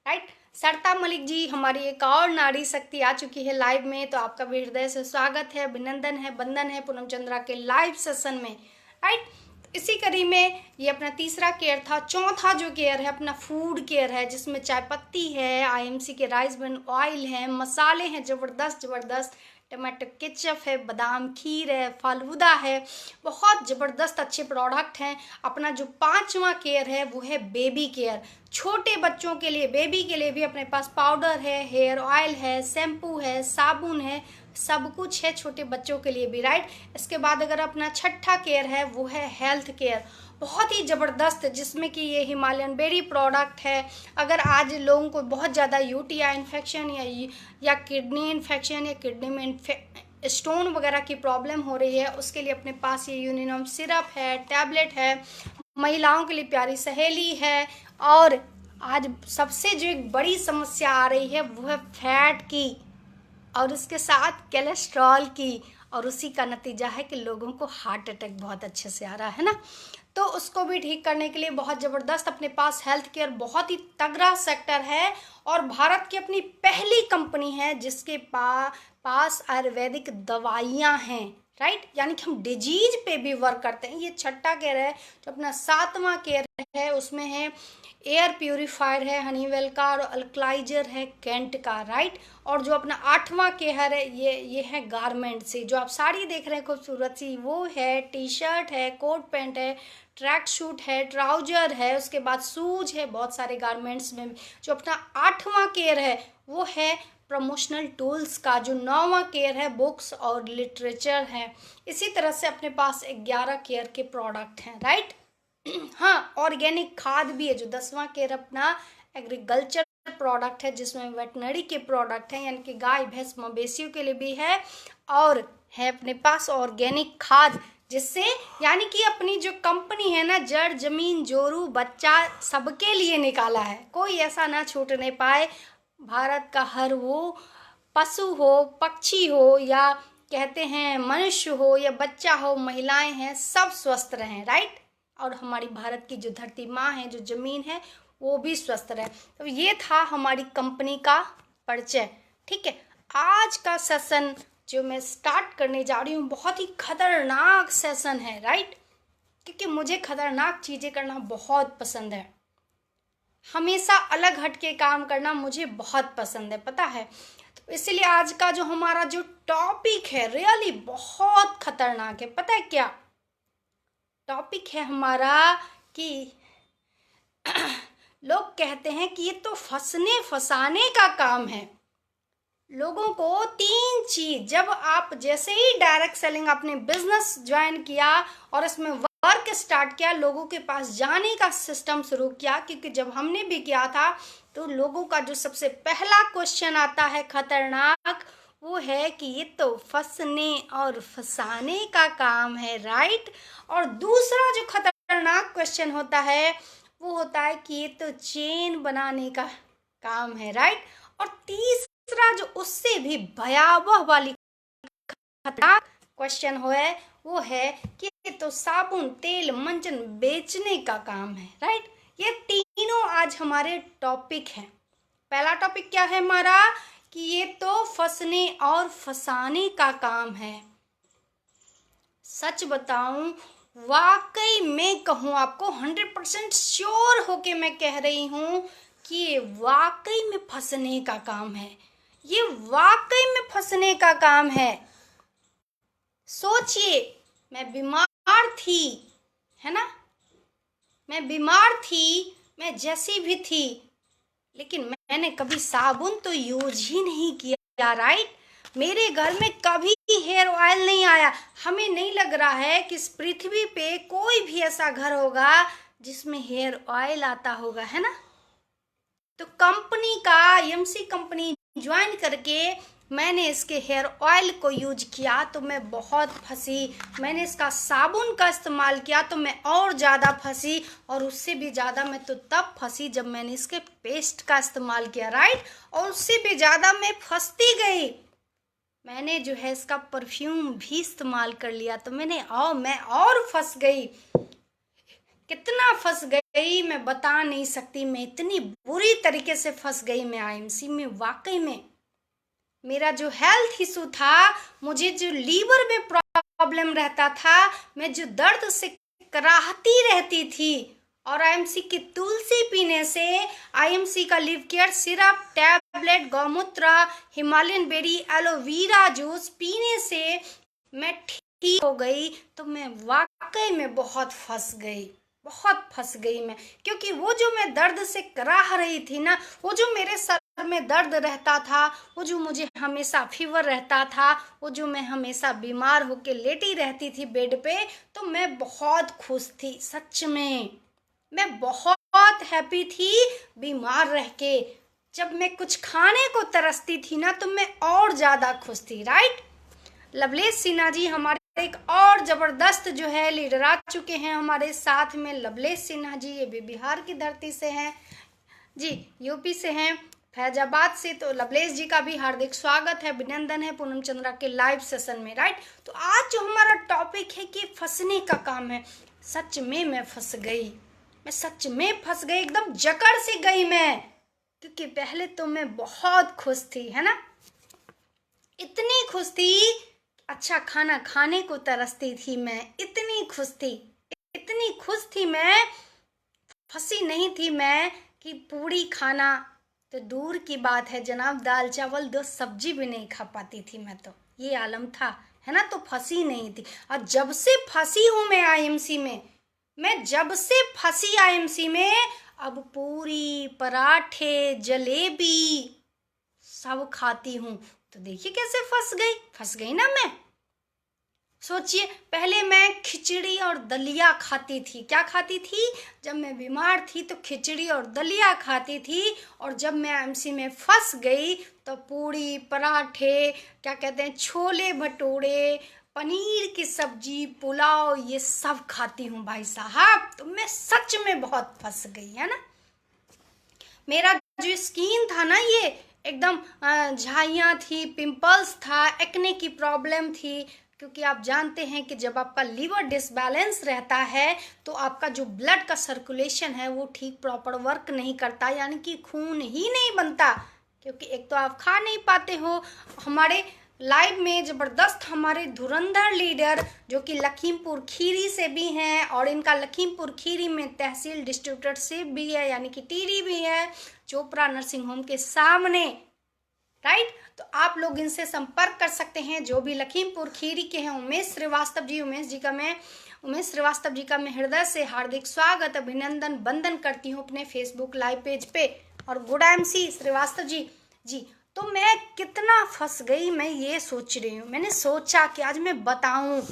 राइट। सरता मलिक जी हमारी एक और नारी शक्ति आ चुकी है लाइव में, तो आपका भी हृदय से स्वागत है, अभिनंदन है, वंदन है पूनम चंद्रा के लाइव सेशन में, राइट। इसी कड़ी में ये अपना तीसरा केयर था। चौथा जो केयर है अपना फूड केयर है, जिसमें चाय पत्ती है, IMC के राइस ब्रान ऑयल है, मसाले हैं जबरदस्त, टमाटो केचप है, बादाम खीर है, फालूदा है, बहुत ज़बरदस्त अच्छे प्रोडक्ट हैं। अपना जो पांचवा केयर है वो है बेबी केयर, छोटे बच्चों के लिए, बेबी के लिए भी अपने पास पाउडर है, हेयर ऑयल है, शैम्पू है, साबुन है, सब कुछ है छोटे बच्चों के लिए भी, राइट। इसके बाद अगर अपना छठा केयर है वो है हेल्थ केयर, बहुत ही ज़बरदस्त, जिसमें कि ये हिमालयन बेरी प्रोडक्ट है। अगर आज लोगों को बहुत ज़्यादा UTI इन्फेक्शन या किडनी इन्फेक्शन या किडनी में स्टोन वगैरह की प्रॉब्लम हो रही है, उसके लिए अपने पास ये यूनिनॉम सिरप है, टैबलेट है, महिलाओं के लिए प्यारी सहेली है। और आज सबसे जो एक बड़ी समस्या आ रही है वो है फैट की और उसके साथ कोलेस्ट्रॉल की, और उसी का नतीजा है कि लोगों को हार्ट अटैक बहुत अच्छे से आ रहा है ना। तो उसको भी ठीक करने के लिए बहुत ज़बरदस्त अपने पास हेल्थ केयर बहुत ही तगड़ा सेक्टर है। और भारत की अपनी पहली कंपनी है जिसके पास आयुर्वेदिक दवाइयाँ हैं, राइट, यानी कि हम डिजीज पे भी वर्क करते हैं। ये छठा केयर है। जो अपना सातवां केयर है उसमें है एयर प्यूरीफायर है हनीवेल का और अल्कलाइजर है कैंट का, राइट। और जो अपना आठवां केयर है ये है गारमेंट से, जो आप साड़ी देख रहे हैं खूबसूरत सी, वो है टी शर्ट है, कोट पैंट है, ट्रैक सूट है, ट्राउजर है, उसके बाद शूज है, बहुत सारे गारमेंट्स में। जो अपना आठवां केयर है वो है प्रमोशनल टूल्स का। जो नौवां केयर है बुक्स और लिटरेचर है। इसी तरह से अपने पास 11 केयर के प्रोडक्ट हैं, राइट। हाँ, ऑर्गेनिक खाद भी है। जो 10वां केयर अपना एग्रीकल्चर प्रोडक्ट है, जिसमें वेटनरी के प्रोडक्ट हैं, यानी कि गाय भैंस मवेशियों के लिए भी है। और है अपने पास ऑर्गेनिक खाद, जिससे यानी कि अपनी जो कंपनी है ना, जड़ जमीन जोरू बच्चा सबके लिए निकाला है, कोई ऐसा ना छूटने पाए। भारत का हर वो पशु हो, पक्षी हो, या कहते हैं मनुष्य हो या बच्चा हो, महिलाएं हैं, सब स्वस्थ रहें, राइट। और हमारी भारत की जो धरती माँ है, जो जमीन है, वो भी स्वस्थ रहे। तो ये था हमारी कंपनी का परिचय, ठीक है। आज का सेशन जो मैं स्टार्ट करने जा रही हूँ बहुत ही खतरनाक सेशन है, राइट। क्योंकि मुझे खतरनाक चीज़ें करना बहुत पसंद है, हमेशा अलग हट के काम करना मुझे बहुत पसंद है, पता है। तो इसलिए आज का जो हमारा जो टॉपिक है रियली बहुत खतरनाक है। पता है क्या टॉपिक है हमारा? कि लोग कहते हैं कि ये तो फंसने फंसाने का काम है। लोगों को 3 चीज, जब आप जैसे ही डायरेक्ट सेलिंग अपने बिजनेस ज्वाइन किया और इसमें वर्क स्टार्ट किया, लोगों के पास जाने का सिस्टम शुरू किया, क्योंकि जब हमने भी किया था तो लोगों का जो सबसे पहला क्वेश्चन आता है खतरनाक, वो है कि ये तो फंसने और फंसाने का काम है, राइट। और दूसरा जो खतरनाक क्वेश्चन होता है वो होता है कि ये तो चेन बनाने का काम है, राइट। और तीसरा जो उससे भी भयावह वाली खतरनाक क्वेश्चन वो है कि ये तो साबुन तेल मंजन बेचने का काम है, राइट। ये तीनों आज हमारे टॉपिक हैं। पहला टॉपिक क्या है हमारा? कि ये तो फंसने और फंसाने का काम है। सच बताऊं, वाकई में कहूँ आपको 100% श्योर होके मैं कह रही हूँ कि ये वाकई में फंसने का काम है। ये वाकई में फंसने का काम है। सोचिए, मैं बीमार थी, है ना, मैं बीमार थी, मैं जैसी भी थी, लेकिन मैंने कभी साबुन तो यूज ही नहीं किया, राइट। मेरे घर में कभी हेयर ऑयल नहीं आया। हमें नहीं लग रहा है कि इस पृथ्वी पे कोई भी ऐसा घर होगा जिसमें हेयर ऑयल आता होगा, है ना। तो कंपनी का एमसी कंपनी ज्वाइन करके मैंने इसके हेयर ऑयल को यूज किया तो मैं बहुत फंसी। मैंने इसका साबुन का इस्तेमाल किया तो मैं और ज़्यादा फंसी, और उससे भी ज़्यादा मैं तो तब फंसी जब मैंने इसके पेस्ट का इस्तेमाल किया, राइट। और उससे भी ज़्यादा मैं फंसती गई। मैंने जो है इसका परफ्यूम भी इस्तेमाल कर लिया तो मैं और फंस गई। कितना फंस गई मैं बता नहीं सकती। मैं इतनी बुरी तरीके से फंस गई मैं आईएमसी में। वाकई में मेरा जो हेल्थ इशू था, मुझे जो लीवर में प्रॉब्लम रहता था, मैं जो दर्द से कराहती रहती थी, और आईएमसी की तुलसी पीने से, आईएमसी का लिव केयर सिरप, टैबलेट, गौमूत्र, हिमालयन बेरी, एलोवेरा जूस पीने से मैं ठीक हो गई। तो मैं वाकई में बहुत फंस गई मैं। क्योंकि वो जो मैं दर्द से कराह रही थी ना, वो जो मेरे सर में दर्द रहता था, वो जो मुझे हमेशा फीवर रहता था, वो जो मैं हमेशा बीमार होके लेटी रहती थी बेड पे, तो मैं बहुत खुश थी। सच में मैं बहुत हैप्पी थी बीमार रह के। जब मैं कुछ खाने को तरसती थी ना तो मैं और ज़्यादा खुश थी, राइट। लवलेश सिन्हा जी हमारे एक और ज़बरदस्त जो है लीडर आ चुके हैं हमारे साथ में। लवलेश सिन्हा जी ये भी बिहार की धरती से हैं जी, यूपी से हैं, फैजाबाद से। तो लवलेश जी का भी हार्दिक स्वागत है, अभिनंदन है पूनम चंद्रा के लाइव सेशन में, राइट। तो आज जो हमारा टॉपिक है कि फंसने का काम है। सच में मैं फंस गई, मैं सच में फंस गई, एकदम जकड़ से गई मैं। क्योंकि पहले तो मैं बहुत खुश थी, है ना, इतनी खुश थी, अच्छा खाना खाने को तरसती थी मैं, इतनी खुश थी मैं। फंसी नहीं थी मैं कि पूरी खाना तो दूर की बात है जनाब, दाल चावल 2 सब्जी भी नहीं खा पाती थी मैं। तो ये आलम था, है ना। तो फंसी नहीं थी। और जब से फंसी हूँ मैं आईएमसी में, अब पूरी पराठे जलेबी सब खाती हूँ। तो देखिए कैसे फंस गई ना मैं। सोचिए, पहले मैं खिचड़ी और दलिया खाती थी। क्या खाती थी? जब मैं बीमार थी तो खिचड़ी और दलिया खाती थी, और जब मैं आईएमसी में फंस गई तो पूड़ी पराठे, क्या कहते हैं, छोले भटूरे, पनीर की सब्जी, पुलाव, ये सब खाती हूँ भाई साहब। तो मैं सच में बहुत फंस गई, है ना। मेरा जो स्किन था ना, ये एकदम झाइयाँ थी, पिंपल्स था, एक्ने की प्रॉब्लम थी। क्योंकि आप जानते हैं कि जब आपका लीवर डिसबैलेंस रहता है तो आपका जो ब्लड का सर्कुलेशन है वो ठीक प्रॉपर वर्क नहीं करता, यानी कि खून ही नहीं बनता। क्योंकि एक तो आप खा नहीं पाते हो, हमारे लाइव में ज़बरदस्त हमारे धुरंधर लीडर जो कि लखीमपुर खीरी से भी हैं और इनका लखीमपुर खीरी में तहसील डिस्ट्रिब्यूटरशिप भी है, यानी कि टीरी भी है, चोपड़ा नर्सिंग होम के सामने, राइट। तो आप लोग इनसे संपर्क कर सकते हैं जो भी लखीमपुर खीरी के हैं। उमेश श्रीवास्तव जी का मैं हृदय से हार्दिक स्वागत, अभिनंदन, वंदन करती हूँ अपने फेसबुक लाइव पेज पे। और गुड MC श्रीवास्तव जी तो मैं कितना फंस गई, मैं ये सोच रही हूँ, मैंने सोचा कि आज मैं बताऊं,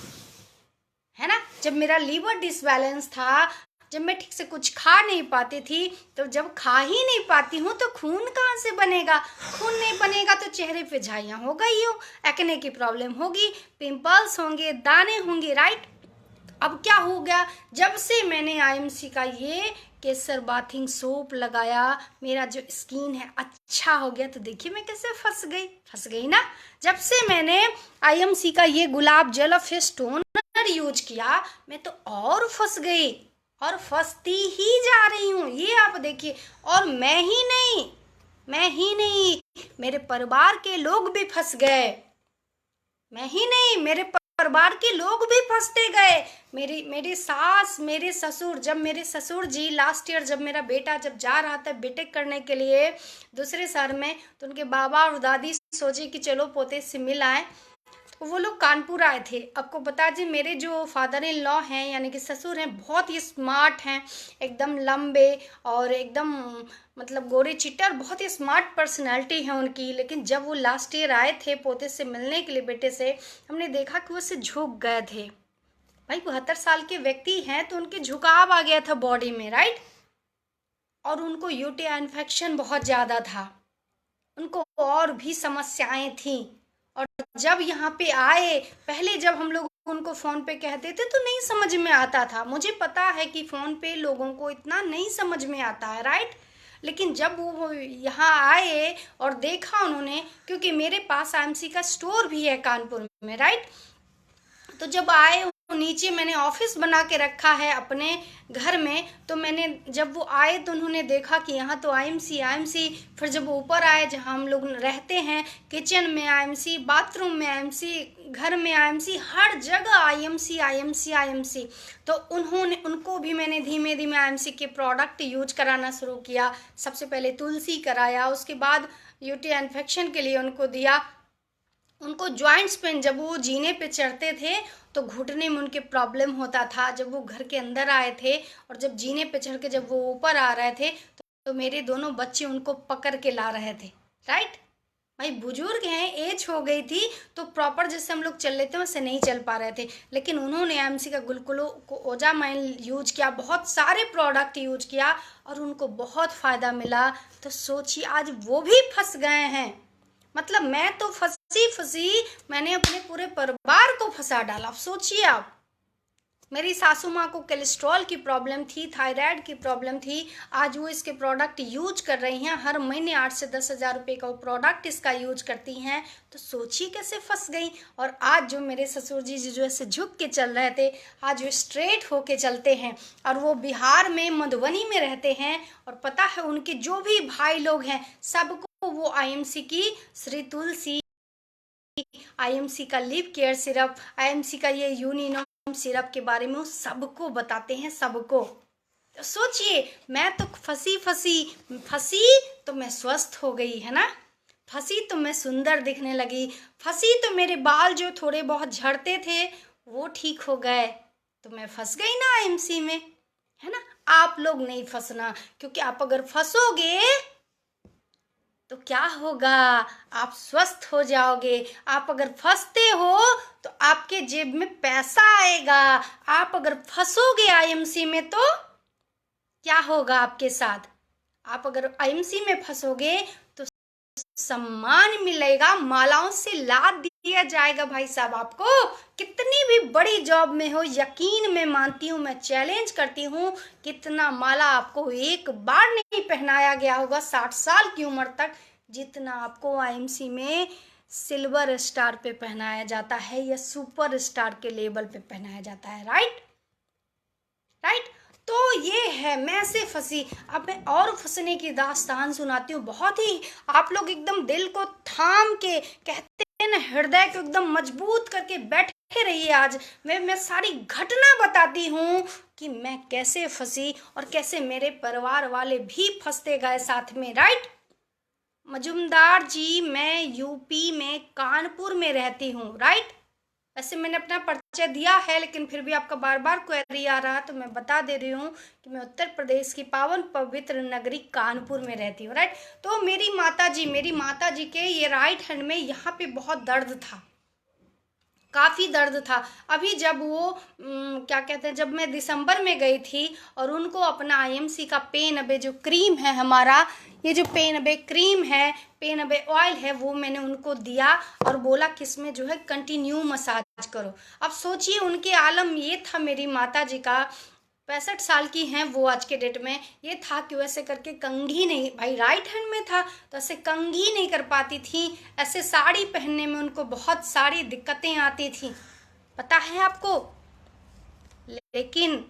है ना। जब मेरा लीवर डिसबैलेंस था, जब मैं ठीक से कुछ खा नहीं पाती थी, तो जब खा ही नहीं पाती हूँ तो खून कहाँ से बनेगा, खून नहीं बनेगा तो चेहरे पे झाइयाँ हो गई हो, एक्ने की प्रॉब्लम होगी, पिंपल्स होंगे, दाने होंगे, राइट। अब क्या हो गया, जब से मैंने IMC का ये केसर बाथिंग सोप लगाया, मेरा जो स्किन है अच्छा हो गया। तो देखिए मैं कैसे फंस गई ना। जब से मैंने IMC का ये गुलाब जल फेस टोनर यूज किया, मैं तो और फंस गई और फंसती ही जा रही हूँ, ये आप देखिए। और मैं ही नहीं, मेरे परिवार के लोग भी फंस गए, मैं ही नहीं, मेरे परिवार के लोग भी फंसते गए। मेरी सास, मेरे ससुर, जब मेरे ससुर जी लास्ट ईयर जब मेरा बेटा जब जा रहा था बीटेक करने के लिए दूसरे शहर में, तो उनके बाबा और दादी सोचे कि चलो पोते से मिल आए, तो वो लोग कानपुर आए थे। आपको बता दें मेरे जो फादर इन लॉ हैं यानी कि ससुर हैं, बहुत ही स्मार्ट हैं, एकदम लंबे और एकदम मतलब गोरे चिट्टर, बहुत ही स्मार्ट पर्सनैलिटी है उनकी। लेकिन जब वो लास्ट ईयर आए थे पोते से मिलने के लिए बेटे से, हमने देखा कि वो से झुक गए थे। भाई 72 साल के व्यक्ति हैं तो उनके झुकाव आ गया था बॉडी में, राइट। और उनको यूटीआई इन्फेक्शन बहुत ज़्यादा था, उनको और भी समस्याएं थीं। और जब यहाँ पे आए, पहले जब हम लोग उनको फ़ोन पे कहते थे तो नहीं समझ में आता था, मुझे पता है कि फ़ोन पे लोगों को इतना नहीं समझ में आता है, राइट। लेकिन जब वो यहाँ आए और देखा उन्होंने, क्योंकि मेरे पास IMC का स्टोर भी है कानपुर में, राइट। तो जब आए, नीचे मैंने ऑफिस बना के रखा है अपने घर में, तो मैंने जब वो आए तो उन्होंने देखा कि यहाँ तो IMC। फिर जब वो ऊपर आए जहाँ हम लोग रहते हैं, किचन में IMC, बाथरूम में IMC, घर में IMC, हर जगह IMC। तो उनको भी मैंने धीमे धीमे IMC के प्रोडक्ट यूज कराना शुरू किया। सबसे पहले तुलसी कराया, उसके बाद यूटीआई इन्फेक्शन के लिए उनको दिया। उनको जॉइंट्स पेन, जब वो जीने पे चढ़ते थे तो घुटने में उनके प्रॉब्लम होता था। जब वो घर के अंदर आए थे और जब जीने पे चढ़ के जब वो ऊपर आ रहे थे तो मेरे दोनों बच्चे उनको पकड़ के ला रहे थे, राइट। भाई बुजुर्ग हैं, एज हो गई थी, तो प्रॉपर जैसे हम लोग चल लेते हैं वैसे नहीं चल पा रहे थे। लेकिन उन्होंने IMC का गुलकुलो को ओजामाइन यूज किया, बहुत सारे प्रोडक्ट यूज किया और उनको बहुत फ़ायदा मिला। तो सोचिए आज वो भी फंस गए हैं, मतलब मैं तो फंसी, मैंने अपने पूरे परिवार को फंसा डाला। अब सोचिए आप, मेरी सासू माँ को कोलेस्ट्रॉल की प्रॉब्लम थी, थायराइड की प्रॉब्लम थी, आज वो इसके प्रोडक्ट यूज कर रही हैं, हर महीने 8 से 10 हज़ार रुपये का वो प्रोडक्ट इसका यूज करती हैं। तो सोचिए कैसे फंस गई। और आज जो मेरे ससुर जी जो ऐसे झुक के चल रहे थे, आज वो स्ट्रेट होके चलते हैं और वो बिहार में मधुबनी में रहते हैं। और पता है उनके जो भी भाई लोग हैं सबको वो IMC की श्री तुलसी, IMC का लिप केयर सिरप, IMC का ये यूनिनोम सिरप के बारे में वो सबको बताते हैं, सबको। तो सोचिए, मैं तो फंसी तो मैं स्वस्थ हो गई, है ना। फंसी तो मैं सुंदर दिखने लगी, फंसी तो मेरे बाल जो थोड़े बहुत झड़ते थे वो ठीक हो गए। तो मैं फंस गई ना IMC में, है ना। आप लोग नहीं फंसना, क्योंकि आप अगर फंसोगे तो क्या होगा, आप स्वस्थ हो जाओगे। आप अगर फंसते हो तो आपके जेब में पैसा आएगा। आप अगर फंसोगे IMC में तो क्या होगा आपके साथ, आप अगर IMC में फंसोगे तो सम्मान मिलेगा, मालाओं से लाद दिया जाएगा। भाई साहब, आपको कितनी भी बड़ी जॉब में हो, यकीन मैं मानती हूँ, मैं चैलेंज करती हूँ, कितना माला आपको एक बार नहीं पहनाया गया होगा 60 साल की उम्र तक, जितना आपको IMC में सिल्वर स्टार पे पहनाया जाता है या सुपर स्टार के लेवल पे पहनाया जाता है, राइट। तो ये है, मैं से फंसी। अब मैं और फंसने की दास्तान सुनाती हूँ, बहुत ही आप लोग एकदम दिल को थाम के कहते हैं ना हृदय को एकदम मजबूत करके बैठे रहिए। आज मैं सारी घटना बताती हूँ कि मैं कैसे फंसी और कैसे मेरे परिवार वाले भी फंसते गए साथ में, राइट। मजुमदार जी, मैं यूपी में कानपुर में रहती हूँ, राइट। वैसे मैंने अपना परिचय दिया है, लेकिन फिर भी आपका बार बार क्वेरी आ रहा, तो मैं बता दे रही हूँ कि मैं उत्तर प्रदेश की पावन पवित्र नगरी कानपुर में रहती हूँ, राइट। तो मेरी माता जी के ये राइट हैंड में यहाँ पे बहुत दर्द था, काफ़ी दर्द था। अभी जब वो क्या कहते हैं, जब मैं दिसंबर में गई थी और उनको अपना आईएमसी का पेन अबे जो क्रीम है हमारा, ये जो पेन अबे क्रीम है, पेन अबे ऑयल है, वो मैंने उनको दिया और बोला कि इसमें जो है कंटिन्यू मसाज करो। अब सोचिए उनके आलम ये था, मेरी माता जी का 65 साल की हैं वो आज के डेट में, ये था कि वैसे करके कंघी नहीं, भाई राइट हैंड में था तो ऐसे कंघी नहीं कर पाती थी, ऐसे साड़ी पहनने में उनको बहुत सारी दिक्कतें आती थी, पता है आपको। लेकिन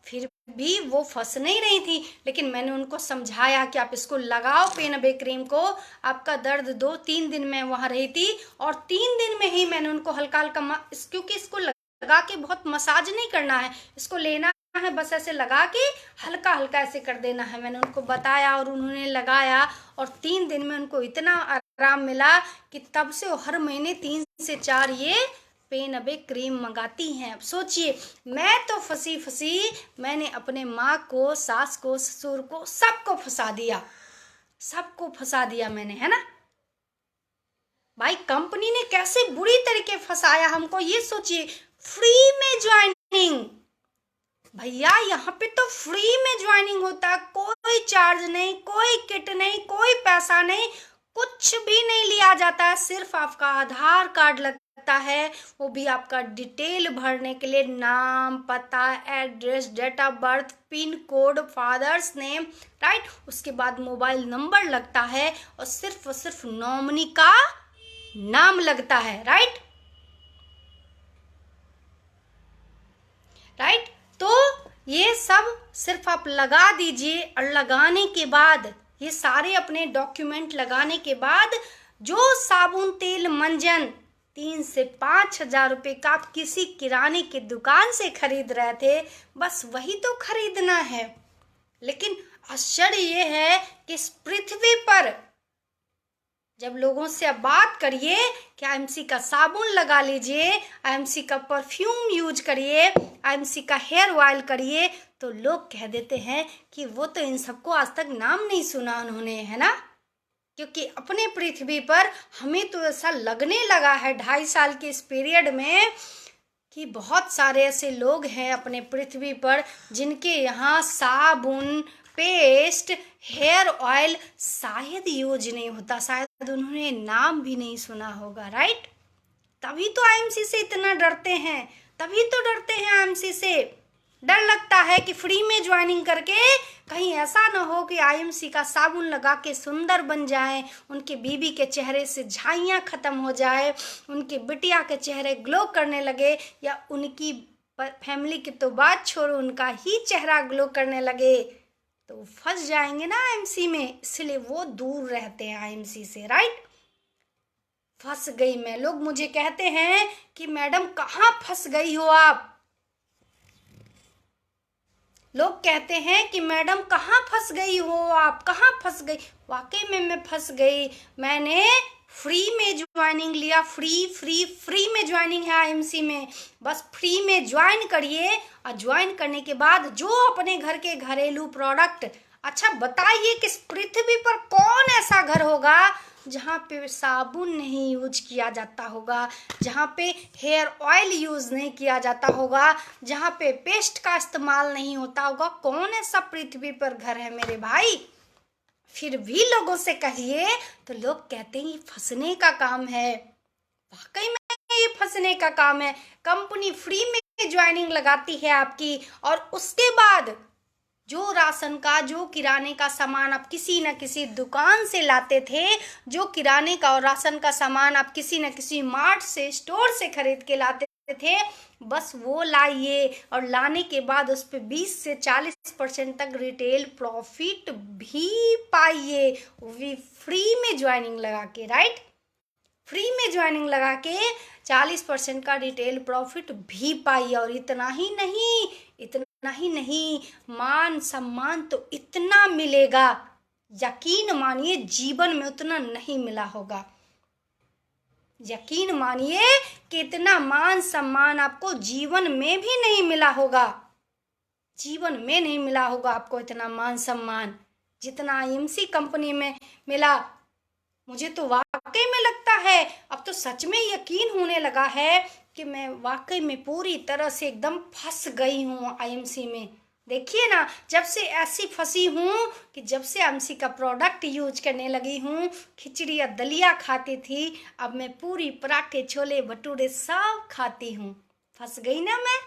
फिर भी वो फंस नहीं रही थी, लेकिन मैंने उनको समझाया कि आप इसको लगाओ पेन अबे क्रीम को, आपका दर्द 2-3 दिन में वहाँ रही थी और 3 दिन में ही मैंने उनको हल्का हल्का, क्योंकि इसको लगा के बहुत मसाज नहीं करना है, इसको लेना है बस ऐसे लगा के हल्का हल्का ऐसे कर देना है। मैंने उनको बताया और उन्होंने लगाया और 3 दिन में उनको इतना आराम मिला कि तब से वो हर महीने 3 से 4 ये पेन अबे क्रीम मंगाती हैं। अब सोचिए, मैं तो फंसी, मैंने अपने माँ को, सास को, ससुर को, सबको फंसा दिया मैंने, है ना भाई। कंपनी ने कैसे बुरी तरीके फंसाया हमको, ये सोचिए। फ्री में ज्वाइनिंग, भैया यहाँ पे तो फ्री में ज्वाइनिंग होता, कोई चार्ज नहीं, कोई किट नहीं, कोई पैसा नहीं, कुछ भी नहीं लिया जाता है, सिर्फ आपका आधार कार्ड लगता है, वो भी आपका डिटेल भरने के लिए, नाम, पता, address, date of birth, pin code, father's name, right. उसके बाद मोबाइल नंबर लगता है और सिर्फ नॉमिनी का नाम लगता है, राइट। तो ये सब सिर्फ आप लगा दीजिए और लगाने के बाद, ये सारे अपने डॉक्यूमेंट लगाने के बाद, जो साबुन तेल मंजन 3 से 5 हजार रुपये का आप किसी किराने की दुकान से खरीद रहे थे, बस वही तो खरीदना है। लेकिन आश्चर्य ये है कि इस पृथ्वी पर जब लोगों से आप बात करिए कि आईएमसी का साबुन लगा लीजिए, आईएमसी का परफ्यूम यूज करिए, आईएमसी का हेयर ऑयल करिए, तो लोग कह देते हैं कि वो तो इन सबको आज तक नाम नहीं सुना उन्होंने, है ना। क्योंकि अपने पृथ्वी पर हमें तो ऐसा लगने लगा है 2.5 साल के इस पीरियड में कि बहुत सारे ऐसे लोग हैं अपने पृथ्वी पर जिनके यहाँ साबुन, पेस्ट, हेयर ऑयल शायद यूज नहीं होता, शायद उन्होंने नाम भी नहीं सुना होगा, राइट। तभी तो आईएमसी से इतना डरते हैं, आईएमसी से। डर लगता है कि फ्री में ज्वाइनिंग करके कहीं ऐसा ना हो कि आईएमसी का साबुन लगा के सुंदर बन जाएं, उनके बीबी के चेहरे से झाइयाँ खत्म हो जाए, उनके बिटिया के चेहरे ग्लो करने लगे, या उनकी फैमिली की तो बात छोड़ो, उनका ही चेहरा ग्लो करने लगे, तो फंस जाएंगे ना आईएमसी में। इसलिए वो दूर रहते हैं आईएमसी से, राइट। फंस गई मैं, लोग मुझे कहते हैं कि मैडम कहाँ फंस गई हो आप, लोग कहते हैं कि मैडम कहाँ फंस गई हो आप, कहाँ फंस गई। वाकई में मैं फंस गई। मैंने फ्री में ज्वाइनिंग लिया, फ्री में ज्वाइनिंग है आईएमसी में। बस फ्री में ज्वाइन करिए और ज्वाइन करने के बाद जो अपने घर के घरेलू प्रोडक्ट, अच्छा बताइए कि इस पृथ्वी पर कौन ऐसा घर होगा जहाँ पे साबुन नहीं यूज किया जाता होगा, जहाँ पे हेयर ऑयल यूज नहीं किया जाता होगा, जहाँ पे पेस्ट का इस्तेमाल नहीं होता होगा। कौन ऐसा पृथ्वी पर घर है मेरे भाई। फिर भी लोगों से कहिए तो लोग कहते हैं ये फंसने का काम है। वाकई में ये फंसने का काम है। कंपनी फ्री में ज्वाइनिंग लगाती है आपकी, और उसके बाद जो राशन का, जो किराने का सामान आप किसी न किसी दुकान से लाते थे, जो किराने का और राशन का सामान आप किसी न किसी मार्ट से, स्टोर से खरीद के लाते थे, बस वो लाइए और लाने के बाद उस पर 20 से 40% तक रिटेल प्रॉफिट भी पाइए, वो भी फ्री में ज्वाइनिंग लगा के, राइट। फ्री में ज्वाइनिंग लगा के 40% का रिटेल प्रॉफिट भी पाई। और इतना ही नहीं, मान सम्मान तो इतना मिलेगा, यकीन मानिए जीवन में उतना नहीं मिला होगा। यकीन मानिए कि इतना मान सम्मान आपको जीवन में भी नहीं मिला होगा। जीवन में नहीं मिला होगा आपको इतना मान सम्मान जितना आईएमसी कंपनी में मिला। मुझे तो वाकई में लगता है, अब तो सच में यकीन होने लगा है कि मैं वाकई में पूरी तरह से एकदम फंस गई हूँ आईएमसी में। देखिए ना, जब से ऐसी फंसी हूँ कि जब से आईएमसी का प्रोडक्ट यूज करने लगी हूँ, खिचड़ी या दलिया खाती थी, अब मैं पूरी पराठे छोले भटूरे सब खाती हूँ। फंस गई ना मैं।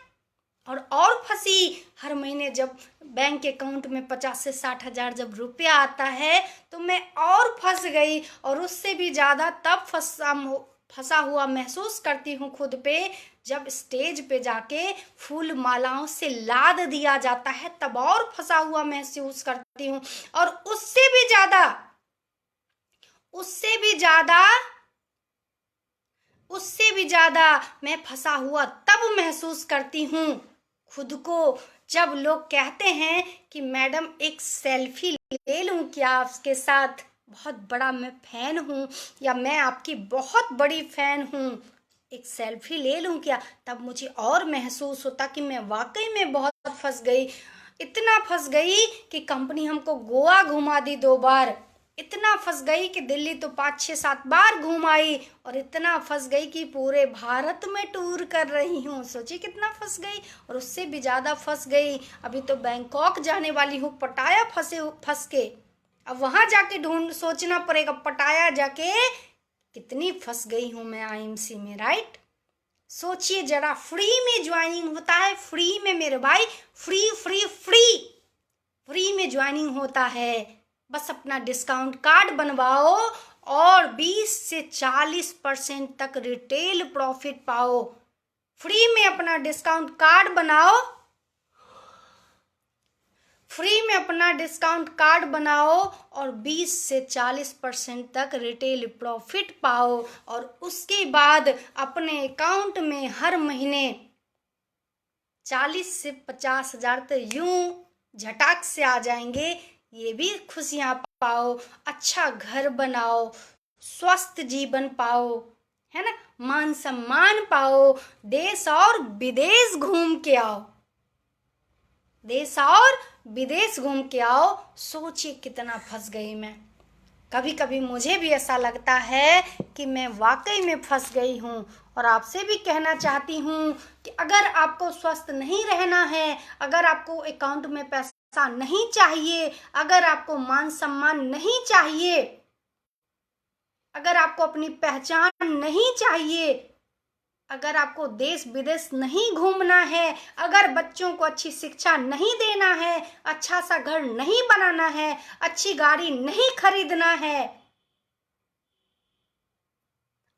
और फंसी, हर महीने जब बैंक अकाउंट में 50 से 60 हज़ार जब रुपया आता है तो मैं और फंस गई। और उससे भी ज़्यादा तब फंसा हुआ महसूस करती हूँ खुद पे, जब स्टेज पे जाके फूल मालाओं से लाद दिया जाता है, तब और फंसा हुआ महसूस करती हूँ। और उससे भी ज़्यादा मैं फंसा हुआ तब महसूस करती हूँ खुद को, जब लोग कहते हैं कि मैडम एक सेल्फी ले लूं क्या आपके साथ, बहुत बड़ा मैं फैन हूँ, या मैं आपकी बहुत बड़ी फैन हूँ, एक सेल्फी ले लूं क्या। तब मुझे और महसूस होता कि मैं वाकई में बहुत फंस गई। इतना फंस गई कि कंपनी हमको गोवा घुमा दी 2 बार। इतना फंस गई कि दिल्ली तो 5, 6, 7 बार घूम आई। और इतना फंस गई कि पूरे भारत में टूर कर रही हूँ। सोचिए कितना फंस गई। और उससे भी ज़्यादा फंस गई, अभी तो बैंकॉक जाने वाली हूँ पटाया फंस के। अब वहाँ जाके सोचना पड़ेगा पटाया जाके कितनी फंस गई हूँ मैं आईएमसी में, राइट। सोचिए जरा, फ्री में ज्वाइनिंग होता है, फ्री में मेरे भाई, फ्री में ज्वाइनिंग होता है। बस अपना डिस्काउंट कार्ड बनवाओ और 20 से 40% तक रिटेल प्रॉफिट पाओ। फ्री में अपना डिस्काउंट कार्ड बनाओ, और 20 से 40% तक रिटेल प्रॉफिट पाओ। और उसके बाद अपने अकाउंट में हर महीने 40 से 50 हज़ार तो यूं झटाक से आ जाएंगे। ये भी खुशियां पाओ, अच्छा घर बनाओ, स्वस्थ जीवन पाओ, है ना, मान सम्मान पाओ, देश और विदेश घूम के आओ। सोचिए कितना फंस गई मैं। कभी कभी मुझे भी ऐसा लगता है कि मैं वाकई में फंस गई हूँ। और आपसे भी कहना चाहती हूँ कि अगर आपको स्वस्थ नहीं रहना है, अगर आपको अकाउंट में पैसा नहीं चाहिए, अगर आपको मान सम्मान नहीं चाहिए, अगर आपको अपनी पहचान नहीं चाहिए, अगर आपको देश विदेश नहीं घूमना है, अगर बच्चों को अच्छी शिक्षा नहीं देना है, अच्छा सा घर नहीं बनाना है, अच्छी गाड़ी नहीं खरीदना है,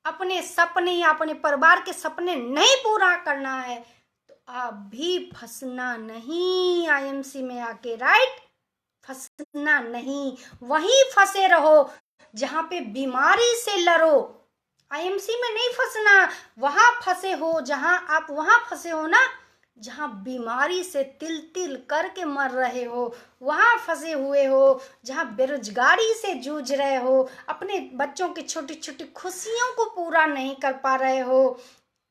अपने सपने या अपने परिवार के सपने नहीं पूरा करना है, तो आप भी फंसना नहीं आईएमसी में आके, राइट। फंसना नहीं, वहीं फंसे रहो जहां पे बीमारी से लड़ो। आईएमसी में नहीं फंसना, वहां फंसे हो ना जहां बीमारी से तिल तिल करके मर रहे हो, वहां फंसे हुए हो जहां बेरोजगारी से जूझ रहे हो, अपने बच्चों की छोटी छोटी खुशियों को पूरा नहीं कर पा रहे हो।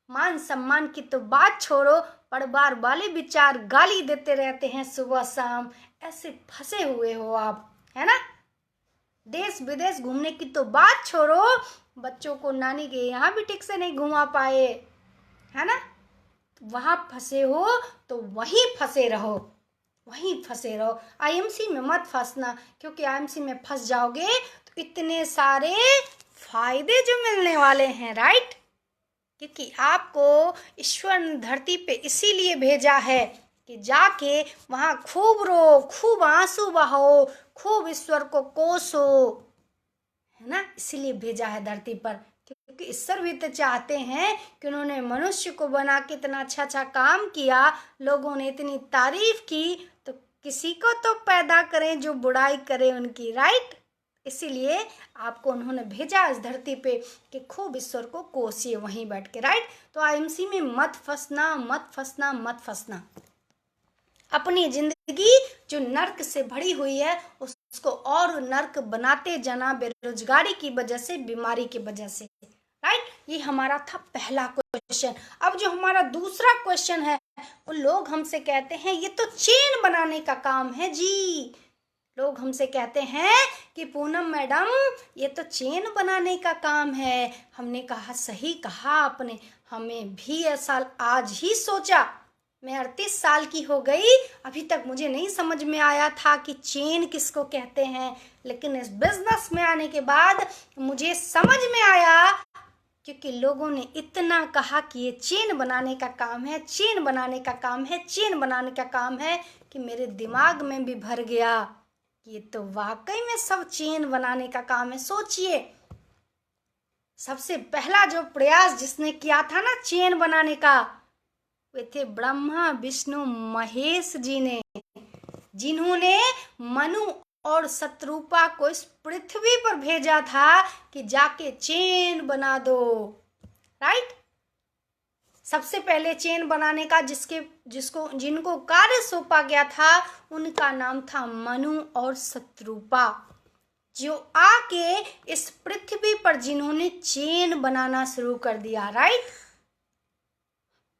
मान सम्मान की तो बात छोड़ो, परिवार वाले विचार गाली देते रहते हैं सुबह शाम, ऐसे फंसे हुए हो आप, है ना। देश विदेश घूमने की तो बात छोड़ो, बच्चों को नानी के यहाँ भी ठीक से नहीं घुमा पाए, है ना। वहां फंसे हो तो वहीं फंसे रहो। आईएमसी में मत फंसना, क्योंकि आईएमसी में फंस जाओगे तो इतने सारे फायदे जो मिलने वाले हैं, राइट। क्योंकि आपको ईश्वर ने धरती पे इसीलिए भेजा है कि जाके वहां खूब रो, खूब आंसू बहाओ, खूब ईश्वर को कोसो, है ना। इसीलिए भेजा है धरती पर, क्योंकि ईश्वर भी तो चाहते हैं कि उन्होंने मनुष्य को बना के इतना अच्छा अच्छा काम किया, लोगों ने इतनी तारीफ की, तो किसी को तो पैदा करें जो बुराई करे उनकी, राइट। इसीलिए आपको उन्होंने भेजा इस धरती पे कि खूब ईश्वर को कोसिए वहीं बैठ के, राइट। तो आईएमसी में मत फंसना, मत फंसना, मत फंसना। अपनी जिंदगी जो नर्क से भरी हुई है उसको और नर्क बनाते जाना, बेरोजगारी की वजह से, बीमारी की वजह से, राइट। ये हमारा था पहला क्वेश्चन। अब जो हमारा दूसरा क्वेश्चन है, वो लोग हमसे कहते हैं ये तो चेन बनाने का काम है जी। लोग हमसे कहते हैं कि पूनम मैडम ये तो चेन बनाने का काम है। हमने कहा सही कहा आपने, हमें भी ऐसा आज ही सोचा। मैं 38 साल की हो गई, अभी तक मुझे नहीं समझ में आया था कि चेन किसको कहते हैं, लेकिन इस बिजनेस में आने के बाद मुझे समझ में आया, क्योंकि लोगों ने इतना कहा कि ये चेन बनाने का काम है, चेन बनाने का काम है, चेन बनाने का काम है, कि मेरे दिमाग में भी भर गया कि ये तो वाकई में सब चेन बनाने का काम है। सोचिए, सबसे पहला जो प्रयास जिसने किया था ना चेन बनाने का, वे थे ब्रह्मा विष्णु महेश जी ने, जिन्होंने मनु और शत्रुपा को इस पृथ्वी पर भेजा था कि जाके चेन बना दो, राइट। सबसे पहले चेन बनाने का जिनको कार्य सौंपा गया था, उनका नाम था मनु और शत्रुपा, जो आके इस पृथ्वी पर जिन्होंने चेन बनाना शुरू कर दिया, राइट।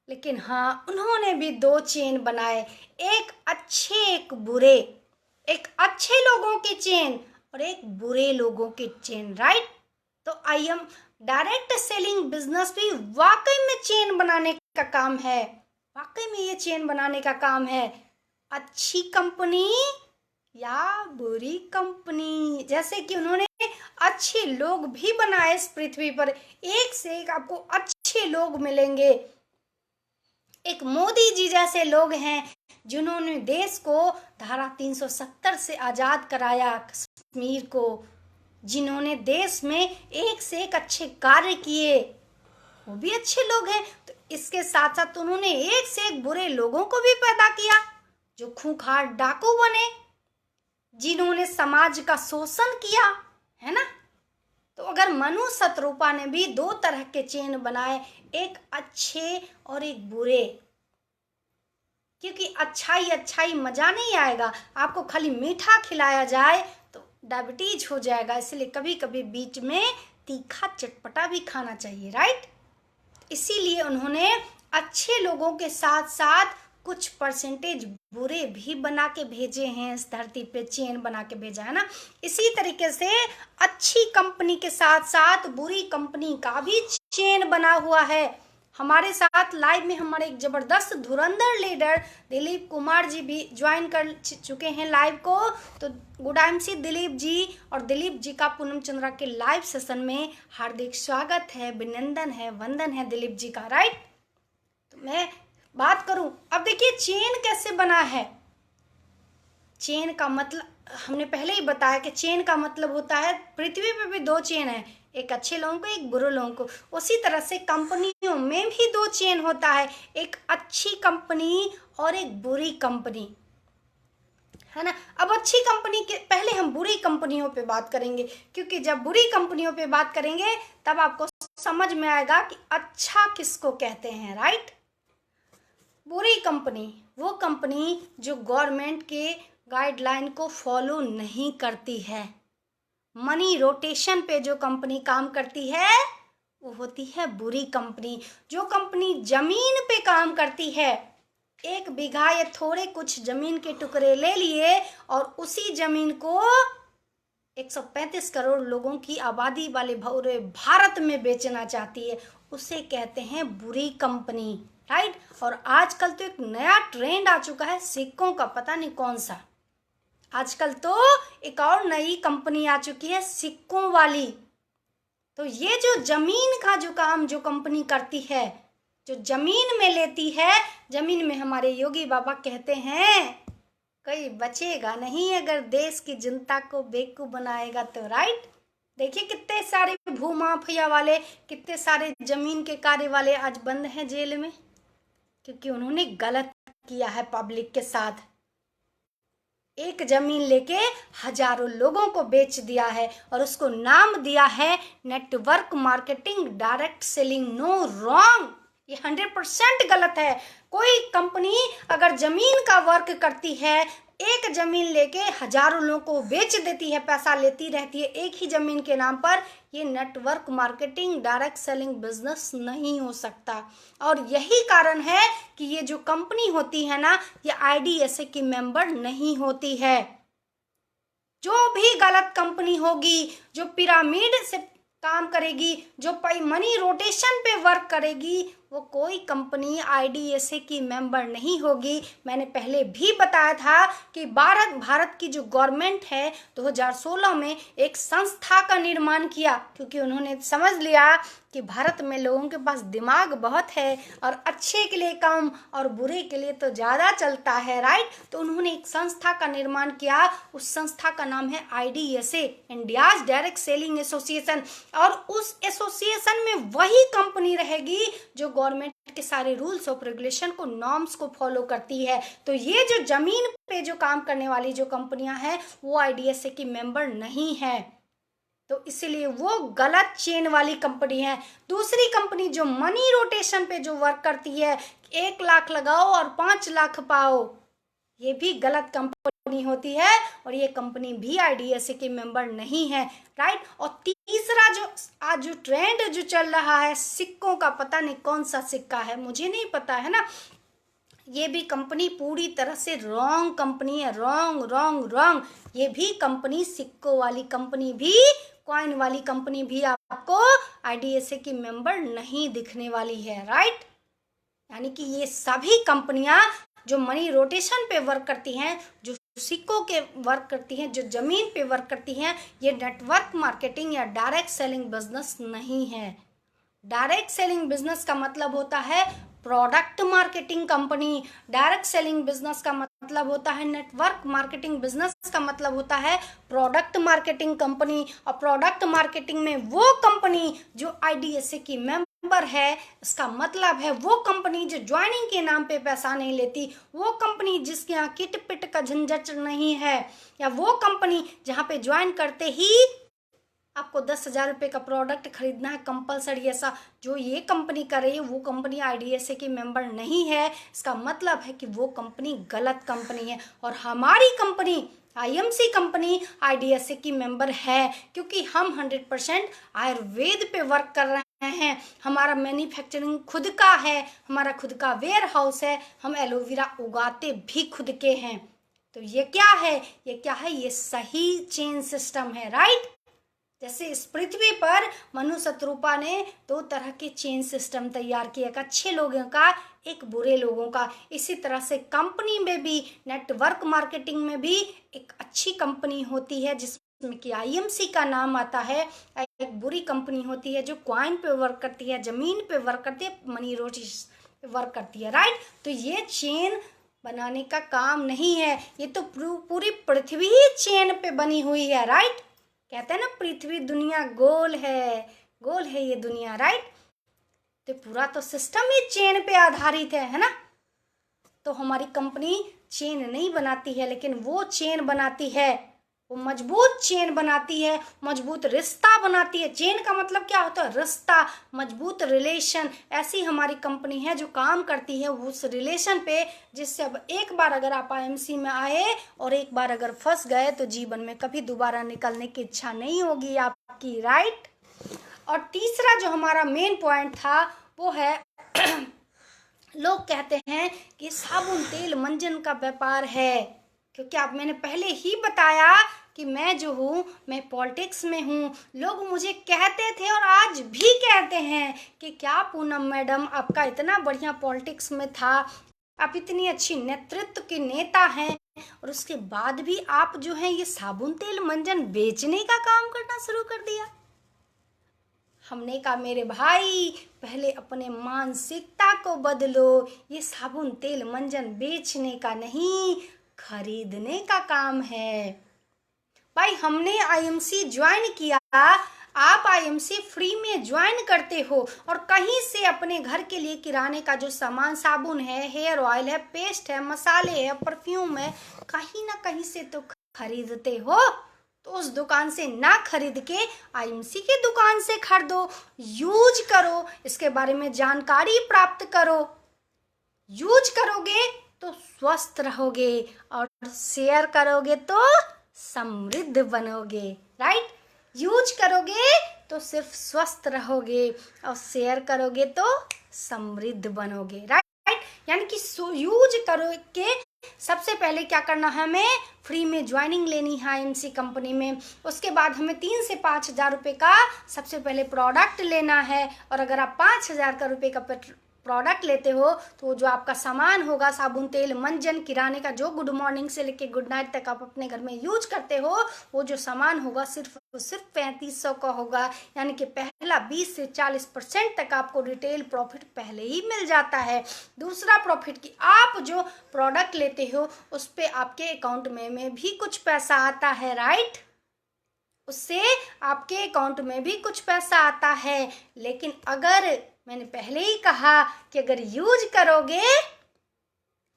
लेकिन हाँ, उन्होंने भी 2 चेन बनाए, एक अच्छे एक बुरे, एक अच्छे लोगों की चेन और एक बुरे लोगों की चेन, राइट। तो I am direct selling business भी वाकई में चेन बनाने का काम है, वाकई में ये चेन बनाने का काम है। अच्छी कंपनी या बुरी कंपनी, जैसे कि उन्होंने अच्छे लोग भी बनाए इस पृथ्वी पर, एक से एक आपको अच्छे लोग मिलेंगे। एक मोदी जी जैसे लोग हैं जिन्होंने देश को धारा 370 से आजाद कराया, कश्मीर को, जिन्होंने देश में एक से एक अच्छे कार्य किए, वो भी अच्छे लोग हैं। तो इसके साथ साथ उन्होंने एक से एक बुरे लोगों को भी पैदा किया, जो खूंखार डाकू बने, जिन्होंने समाज का शोषण किया, है ना। तो अगर मनु शत्रुपा ने भी 2 तरह के चेन बनाए, एक अच्छे और एक बुरे, क्योंकि अच्छाई मजा नहीं आएगा। आपको खाली मीठा खिलाया जाए तो डायबिटीज हो जाएगा, इसलिए कभी कभी बीच में तीखा चटपटा भी खाना चाहिए, राइट। इसीलिए उन्होंने अच्छे लोगों के साथ साथ कुछ परसेंटेज बुरे भी बना के भेजे हैं इस धरती पे, चेन बना के भेजा है ना। इसी तरीके से अच्छी कंपनी के साथ साथ बुरी कंपनी का भी चेन बना हुआ है। हमारे साथ लाइव में हमारे एक जबरदस्त धुरंधर लीडर दिलीप कुमार जी भी ज्वाइन कर चुके हैं लाइव को। तो गुड एमसी दिलीप जी, और दिलीप जी का पूनम चंद्रा के लाइव सेशन में हार्दिक स्वागत है, अभिनंदन है, वंदन है दिलीप जी का, राइट। तो मैं बात करूं, अब देखिए चेन कैसे बना है। चेन का मतलब हमने पहले ही बताया कि चेन का मतलब होता है, पृथ्वी पे भी 2 चेन है, एक अच्छे लोगों को, एक बुरे लोगों को। उसी तरह से कंपनियों में भी 2 चेन होता है, एक अच्छी कंपनी और एक बुरी कंपनी, है ना। अब अच्छी कंपनी के पहले हम बुरी कंपनियों पे बात करेंगे, क्योंकि जब बुरी कंपनियों पे बात करेंगे तब आपको समझ में आएगा कि अच्छा किसको कहते हैं, राइट। बुरी कंपनी वो कंपनी जो गवर्नमेंट के गाइडलाइन को फॉलो नहीं करती है। मनी रोटेशन पे जो कंपनी काम करती है वो होती है बुरी कंपनी। जो कंपनी जमीन पे काम करती है, 1 बीघा या थोड़े कुछ जमीन के टुकड़े ले लिए और उसी जमीन को 135 करोड़ लोगों की आबादी वाले पूरे भारत में बेचना चाहती है, उसे कहते हैं बुरी कंपनी, राइट। और आजकल तो एक नया ट्रेंड आ चुका है सिक्कों का, पता नहीं कौन सा। आजकल तो एक और नई कंपनी आ चुकी है सिक्कों वाली। तो ये जो जमीन का जो काम जो कंपनी करती है, जो जमीन में लेती है, जमीन में हमारे योगी बाबा कहते हैं कोई बचेगा नहीं अगर देश की जनता को बेवकूफ बनाएगा तो, राइट। देखिए कितने सारे भूमाफिया वाले, कितने सारे जमीन के कार्य वाले आज बंद हैं जेल में, क्योंकि उन्होंने गलत किया है पब्लिक के साथ। एक जमीन लेके हजारों लोगों को बेच दिया है और उसको नाम दिया है network marketing direct selling. No wrong, ये 100% गलत है। कोई कंपनी अगर जमीन का वर्क करती है, एक जमीन लेके हजारों लोगों को बेच देती है, पैसा लेती रहती है एक ही जमीन के नाम पर, ये network marketing direct selling business नहीं हो सकता। और यही कारण है कि ये जो कंपनी होती है ना, ये IDSA की मेंबर नहीं होती है। जो भी गलत कंपनी होगी, जो पिरामिड से काम करेगी, जो मनी रोटेशन पे वर्क करेगी, वो कोई कंपनी IDSA की मेंबर नहीं होगी। मैंने पहले भी बताया था कि भारत की जो गवर्नमेंट है 2016 में एक संस्था का निर्माण किया, क्योंकि उन्होंने समझ लिया कि भारत में लोगों के पास दिमाग बहुत है और अच्छे के लिए कम और बुरे के लिए तो ज़्यादा चलता है, राइट। तो उन्होंने एक संस्था का निर्माण किया, उस संस्था का नाम है IDSA, India's direct selling association. और उस एसोसिएशन में वही कंपनी रहेगी जो गवर्नमेंट के सारे रूल्स ऑफ रेगुलेशन को, नॉर्म्स को फॉलो करती है। तो ये जो जमीन पे जो काम करने वाली जो कंपनियां हैं वो IDSA की मेंबर नहीं है, तो इसलिए वो गलत चेन वाली कंपनी है। दूसरी कंपनी जो मनी रोटेशन पे जो वर्क करती है, 1 लाख लगाओ और 5 लाख पाओ, ये भी गलत कंपनी होती है और ये कंपनी भी IDSA की मेंबर नहीं है, राइट। और तीसरा जो आज जो ट्रेंड जो चल रहा है सिक्कों का, पता नहीं कौन सा सिक्का है, मुझे नहीं पता है ना, ये भी कंपनी पूरी तरह से रॉन्ग कंपनी है। Wrong wrong wrong. ये भी कंपनी, सिक्कों वाली कंपनी भी, कॉइन वाली कंपनी भी आपको IDSA की मेंबर नहीं दिखने वाली है, राइट। यानी कि ये सभी कंपनियां जो मनी रोटेशन पे वर्क करती हैं, जो सिक्कों के वर्क करती हैं, जो जमीन पे वर्क करती हैं, ये नेटवर्क मार्केटिंग या डायरेक्ट सेलिंग बिजनेस नहीं है। डायरेक्ट सेलिंग बिजनेस का मतलब होता है product marketing company. Direct selling business का मतलब होता है नेटवर्क मार्केटिंग बिजनेस का मतलब होता है प्रोडक्ट मार्केटिंग कंपनी। और प्रोडक्ट मार्केटिंग में वो कंपनी जो IDSA की मेंबर है, इसका मतलब है वो कंपनी जो ज्वाइनिंग के नाम पे पैसा नहीं लेती, वो कंपनी जिसके यहाँ किट पिट का झंझट नहीं है, या वो कंपनी जहाँ पे ज्वाइन करते ही आपको 10,000 रुपये का प्रोडक्ट खरीदना है कंपलसरी, ऐसा जो ये कंपनी कर रही है वो कंपनी IDSA की मेंबर नहीं है। इसका मतलब है कि वो कंपनी गलत कंपनी है। और हमारी कंपनी IMC कंपनी IDSA की मेंबर है, क्योंकि हम 100% आयुर्वेद पे वर्क कर रहे हैं। हमारा मैन्युफैक्चरिंग खुद का है, हमारा खुद का वेयर हाउस है, हम एलोवेरा उगाते भी खुद के हैं। तो ये क्या है, ये क्या है, ये सही चेन सिस्टम है, राइट। जैसे इस पृथ्वी पर मनु शत्रुपा ने 2 तरह के चेन सिस्टम तैयार किया, एक अच्छे लोगों का, एक बुरे लोगों का। इसी तरह से कंपनी में भी, नेटवर्क मार्केटिंग में भी एक अच्छी कंपनी होती है जिसमें कि IMC का नाम आता है। एक बुरी कंपनी होती है जो कॉइन पे वर्क करती है, जमीन पे वर्क करती है, मनी रोटेशन पे वर्क करती है, राइट। तो ये चेन बनाने का काम नहीं है, ये तो पूरी पृथ्वी ही चेन पे बनी हुई है, राइट। कहते हैं ना पृथ्वी दुनिया गोल है, गोल है ये दुनिया, राइट। तो पूरा तो सिस्टम ही चेन पे आधारित है ना। तो हमारी कंपनी चेन नहीं बनाती है, लेकिन वो चेन बनाती है, वो मजबूत चेन बनाती है, मजबूत रिश्ता बनाती है। चेन का मतलब क्या होता है, रिश्ता, मजबूत रिलेशन। ऐसी हमारी कंपनी है जो काम करती है उस रिलेशन पे, जिससे अब एक बार अगर आप IMC में आए और एक बार अगर फंस गए तो जीवन में कभी दोबारा निकलने की इच्छा नहीं होगी आपकी, राइट। और तीसरा जो हमारा मेन पॉइंट था वो है लोग कहते हैं कि साबुन तेल मंजन का व्यापार है, क्योंकि आप, मैंने पहले ही बताया कि मैं जो हूँ, मैं पॉलिटिक्स में हूँ। लोग मुझे कहते थे और आज भी कहते हैं कि क्या पूनम मैडम आपका इतना बढ़िया पॉलिटिक्स में था, आप इतनी अच्छी नेतृत्व के नेता हैं, और उसके बाद भी आप जो हैं ये साबुन तेल मंजन बेचने का काम करना शुरू कर दिया। हमने कहा मेरे भाई पहले अपने मानसिकता को बदलो, ये साबुन तेल मंजन बेचने का नहीं, खरीदने का काम है। भाई हमने IMC ज्वाइन किया, आप आईएमसी फ्री में ज्वाइन करते हो और कहीं से अपने घर के लिए किराने का जो सामान, साबुन है, हेयर ऑयल है, पेस्ट है, मसाले है, परफ्यूम है, कहीं ना कहीं से तो खरीदते हो। तो उस दुकान से ना खरीद के आईएमसी की दुकान से खरीदो, यूज करो, इसके बारे में जानकारी प्राप्त करो। यूज करोगे तो स्वस्थ रहोगे और शेयर करोगे तो समृद्ध बनोगे, राइट। यूज करोगे तो सिर्फ स्वस्थ रहोगे और शेयर करोगे तो समृद्ध बनोगे, राइट। यानी कि यूज करोगे, सबसे पहले क्या करना है, हमें फ्री में ज्वाइनिंग लेनी है आईएमसी कंपनी में। उसके बाद हमें 3 से 5 हज़ार रुपये का सबसे पहले प्रोडक्ट लेना है। और अगर आप 5 हज़ार का रुपये का प्रोडक्ट लेते हो तो जो आपका सामान होगा, साबुन, तेल, मंजन, किराने का जो गुड मॉर्निंग से लेके गुड नाइट तक आप अपने घर में यूज करते हो, वो जो सामान होगा सिर्फ 3500 का होगा। यानी कि पहला 20 से 40% तक आपको रिटेल प्रॉफिट पहले ही मिल जाता है। दूसरा प्रॉफिट कि आप जो प्रोडक्ट लेते हो उस पे आपके अकाउंट में भी कुछ पैसा आता है, राइट। उससे आपके अकाउंट में भी कुछ पैसा आता है। लेकिन अगर, मैंने पहले ही कहा कि अगर यूज करोगे,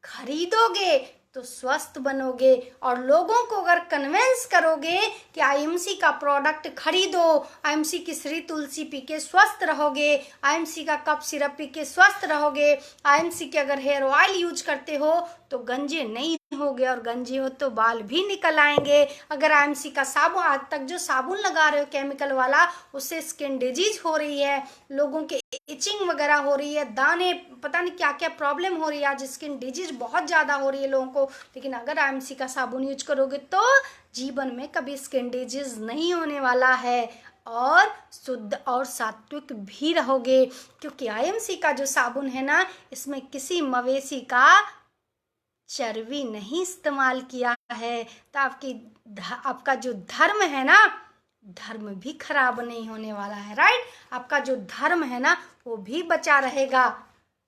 खरीदोगे तो स्वस्थ बनोगे। और लोगों को अगर कन्विंस करोगे कि आईएमसी का प्रोडक्ट खरीदो, आईएमसी की श्री तुलसी पी के स्वस्थ रहोगे, आईएमसी का कप सिरप पी के स्वस्थ रहोगे, आईएमसी के अगर हेयर ऑयल यूज करते हो तो गंजे नहीं होगे, और गंजे हो तो बाल भी निकल आएंगे। अगर आईएमसी का साबुन, आज तक जो साबुन लगा रहे हो केमिकल वाला, उससे स्किन डिजीज हो रही है, लोगों के इचिंग वगैरह हो रही है, दाने, पता नहीं क्या क्या प्रॉब्लम हो रही है, आज स्किन डिजीज बहुत ज़्यादा हो रही है लोगों को। लेकिन अगर आईएमसी का साबुन यूज करोगे तो जीवन में कभी स्किन डिजीज नहीं होने वाला है और शुद्ध और सात्विक भी रहोगे। क्योंकि आईएमसी का जो साबुन है ना, इसमें किसी मवेशी का चर्बी नहीं इस्तेमाल किया है। तो आपका जो धर्म है ना, धर्म भी खराब नहीं होने वाला है, राइट। आपका जो धर्म है ना वो भी बचा रहेगा,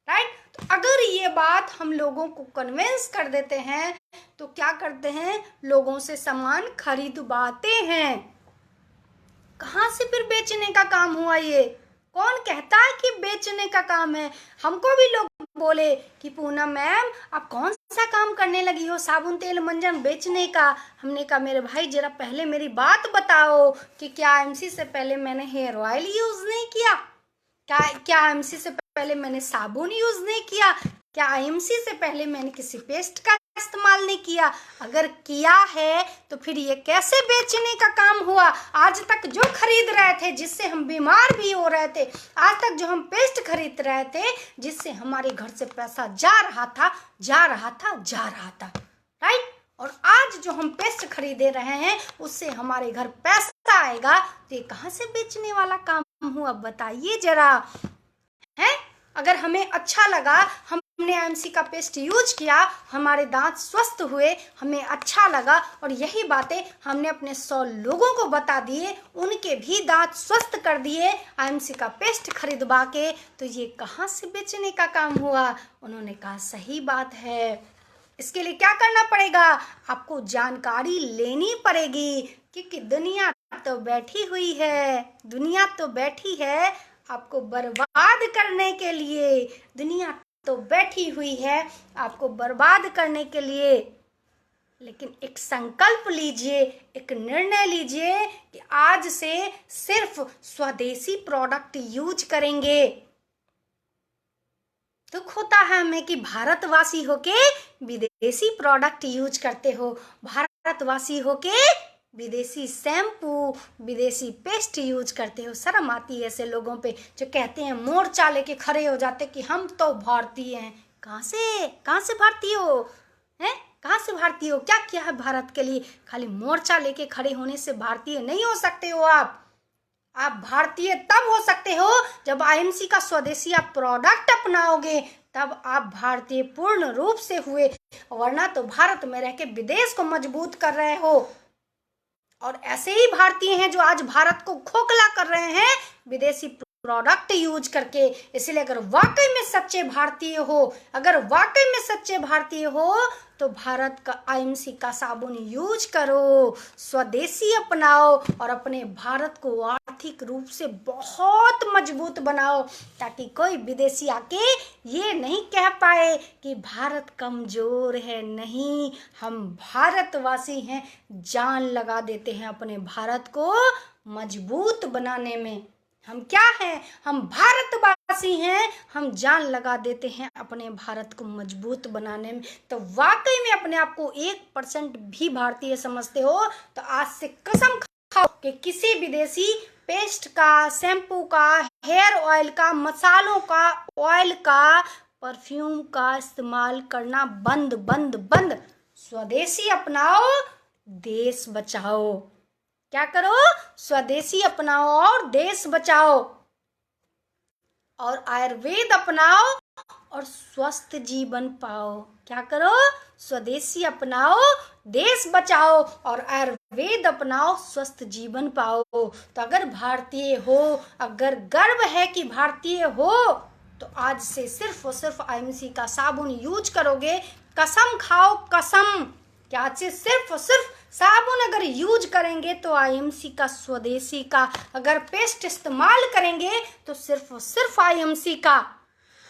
राइट। तो अगर ये बात हम लोगों को कन्विंस कर देते हैं तो क्या करते हैं, लोगों से सामान खरीदवाते हैं। कहाँ से फिर बेचने का काम हुआ? ये कौन कहता है कि बेचने का काम है? हमको भी लोग बोले कि पूनम मैम आप कौन सा काम करने लगी हो, साबुन, तेल, मंजन बेचने का। हमने कहा मेरे भाई जरा पहले मेरी बात बताओ कि क्या आईएमसी से पहले मैंने हेयर ऑयल यूज नहीं किया, क्या आईएमसी से पहले मैंने साबुन यूज नहीं किया, क्या आईएमसी से पहले मैंने किसी पेस्ट का इस्तेमाल नहीं किया? अगर किया है तो फिर ये कैसे बेचने का काम हुआ? आज तक जो खरीद रहे थे जिससे हम बीमार भी हो रहे थे, आज तक जो हम पेस्ट खरीद रहे थे जिससे हमारे घर से पैसा जा रहा था, राइट। और आज जो हम पेस्ट खरीदे रहे हैं उससे हमारे घर पैसा आएगा, तो ये कहाँ से बेचने वाला काम हुआ? बताइए जरा, है। अगर हमें अच्छा लगा, हमने आईएमसी का पेस्ट यूज किया, हमारे दांत स्वस्थ हुए, हमें अच्छा लगा और यही बातें हमने अपने 100 लोगों को बता दिए, उनके भी दांत स्वस्थ कर दिए आईएमसी का पेस्ट खरीदवा के, तो ये कहाँ से बेचने का काम हुआ? उन्होंने कहा सही बात है। इसके लिए क्या करना पड़ेगा? आपको जानकारी लेनी पड़ेगी, क्योंकि दुनिया तो बैठी है आपको बर्बाद करने के लिए। दुनिया तो बैठी हुई है आपको बर्बाद करने के लिए। लेकिन एक संकल्प लीजिए, एक निर्णय लीजिए कि आज से सिर्फ स्वदेशी प्रोडक्ट यूज करेंगे। दुख होता है हमें कि भारतवासी होके विदेशी प्रोडक्ट यूज करते हो, भारतवासी होके विदेशी शैम्पू, विदेशी पेस्ट यूज करते हो। शर्म आती है ऐसे लोगों पे जो कहते हैं, मोर्चा लेके खड़े हो जाते कि हम तो भारतीय हैं। कहाँ से भारतीय हो? हैं? कहाँ से भारतीय हो? क्या किया है भारत के लिए? खाली मोर्चा लेके खड़े होने से भारतीय नहीं हो सकते हो आप भारतीय तब हो सकते हो जब आईएमसी का स्वदेशी आप प्रोडक्ट अपनाओगे, तब आप भारतीय पूर्ण रूप से हुए, वरना तो भारत में रह के विदेश को मजबूत कर रहे हो। और ऐसे ही भारतीय हैं जो आज भारत को खोखला कर रहे हैं विदेशी प्रोडक्ट यूज करके। इसलिए अगर वाकई में सच्चे भारतीय हो, तो भारत का आईएमसी का साबुन यूज करो, स्वदेशी अपनाओ और अपने भारत को आर्थिक रूप से बहुत मजबूत बनाओ, ताकि कोई विदेशी आके ये नहीं कह पाए कि भारत कमजोर है। नहीं, हम भारतवासी हैं, जान लगा देते हैं अपने भारत को मजबूत बनाने में। हम क्या हैं? हम भारतवासी हैं, हम जान लगा देते हैं अपने भारत को मजबूत बनाने में। तो वाकई में अपने आप को 1% भी भारतीय समझते हो तो आज से कसम खाओ कि किसी विदेशी पेस्ट का, शैम्पू का, हेयर ऑयल का, मसालों का, ऑयल का, परफ्यूम का इस्तेमाल करना बंद बंद बंद। स्वदेशी अपनाओ, देश बचाओ। क्या करो? स्वदेशी अपनाओ और देश बचाओ, और आयुर्वेद अपनाओ और स्वस्थ जीवन पाओ। क्या करो? स्वदेशी अपनाओ, देश बचाओ और आयुर्वेद अपनाओ, स्वस्थ जीवन पाओ। तो अगर भारतीय हो, अगर गर्व है कि भारतीय हो, तो आज से सिर्फ और सिर्फ आईएमसी का साबुन यूज करोगे। कसम खाओ, कसम, कि आज से सिर्फ और सिर्फ साबुन अगर यूज करेंगे तो आईएमसी का, स्वदेशी का। अगर पेस्ट इस्तेमाल करेंगे तो सिर्फ और सिर्फ आईएमसी का।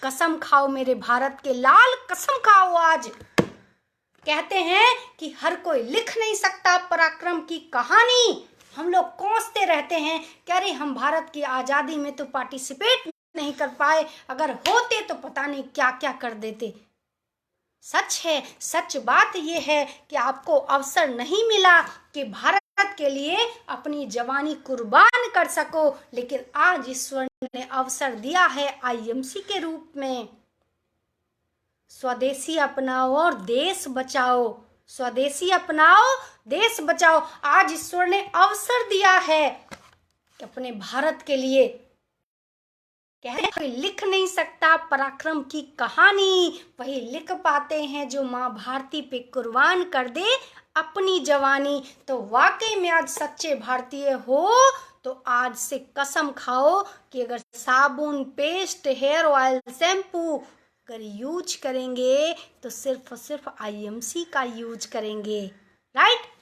कसम खाओ मेरे भारत के लाल, कसम खाओ। आज कहते हैं कि हर कोई लिख नहीं सकता पराक्रम की कहानी। हम लोग कोसते रहते हैं कि अरे हम भारत की आज़ादी में तो पार्टिसिपेट नहीं कर पाए, अगर होते तो पता नहीं क्या क्या कर देते। सच है, सच बात यह है कि आपको अवसर नहीं मिला कि भारत के लिए अपनी जवानी कुर्बान कर सको, लेकिन आज ईश्वर ने अवसर दिया है आईएमसी के रूप में। स्वदेशी अपनाओ और देश बचाओ, स्वदेशी अपनाओ, देश बचाओ। आज ईश्वर ने अवसर दिया है कि अपने भारत के लिए, कहते लिख नहीं सकता पराक्रम की कहानी, वही लिख पाते हैं जो माँ भारती पे कुर्बान कर दे अपनी जवानी। तो वाकई में आज सच्चे भारतीय हो तो आज से कसम खाओ कि अगर साबुन, पेस्ट, हेयर ऑयल, शैम्पू अगर यूज करेंगे तो सिर्फ और सिर्फ आईएमसी का यूज करेंगे। राइट?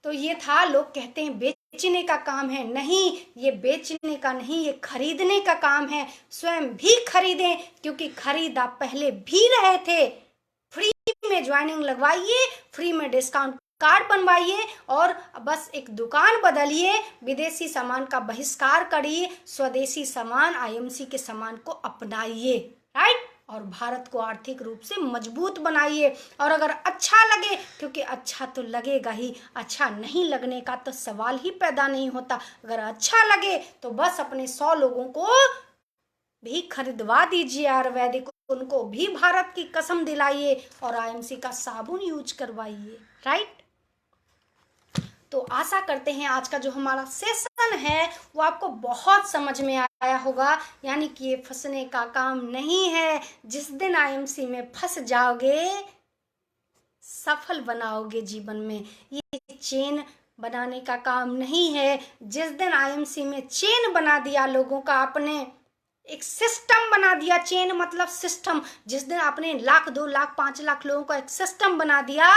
तो ये था, लोग कहते हैं बेचने का काम है। नहीं, ये बेचने का नहीं, ये खरीदने का काम है। स्वयं भी खरीदें, क्योंकि खरीद आप पहले भी रहे थे। फ्री में ज्वाइनिंग लगवाइए, फ्री में डिस्काउंट कार्ड बनवाइए और बस एक दुकान बदलिए। विदेशी सामान का बहिष्कार करिए, स्वदेशी सामान, आईएमसी के सामान को अपनाइए। राइट? और भारत को आर्थिक रूप से मजबूत बनाइए। और अगर अच्छा लगे, क्योंकि अच्छा तो लगेगा ही, अच्छा नहीं लगने का तो सवाल ही पैदा नहीं होता। अगर अच्छा लगे तो बस अपने 100 लोगों को भी खरीदवा दीजिए आयुर्वेदिक, उनको भी भारत की कसम दिलाइए और आईएमसी का साबुन यूज करवाइए। राइट? तो आशा करते हैं आज का जो हमारा सेशन है वो आपको बहुत समझ में आया होगा। यानी कि ये फंसने का काम नहीं है। जिस दिन आईएमसी में फंस जाओगे, सफल बनाओगे जीवन में। ये चेन बनाने का काम नहीं है। जिस दिन आईएमसी में चेन बना दिया लोगों का, आपने एक सिस्टम बना दिया, चेन मतलब सिस्टम। जिस दिन आपने 1 लाख, 2 लाख, 5 लाख लोगों का एक सिस्टम बना दिया,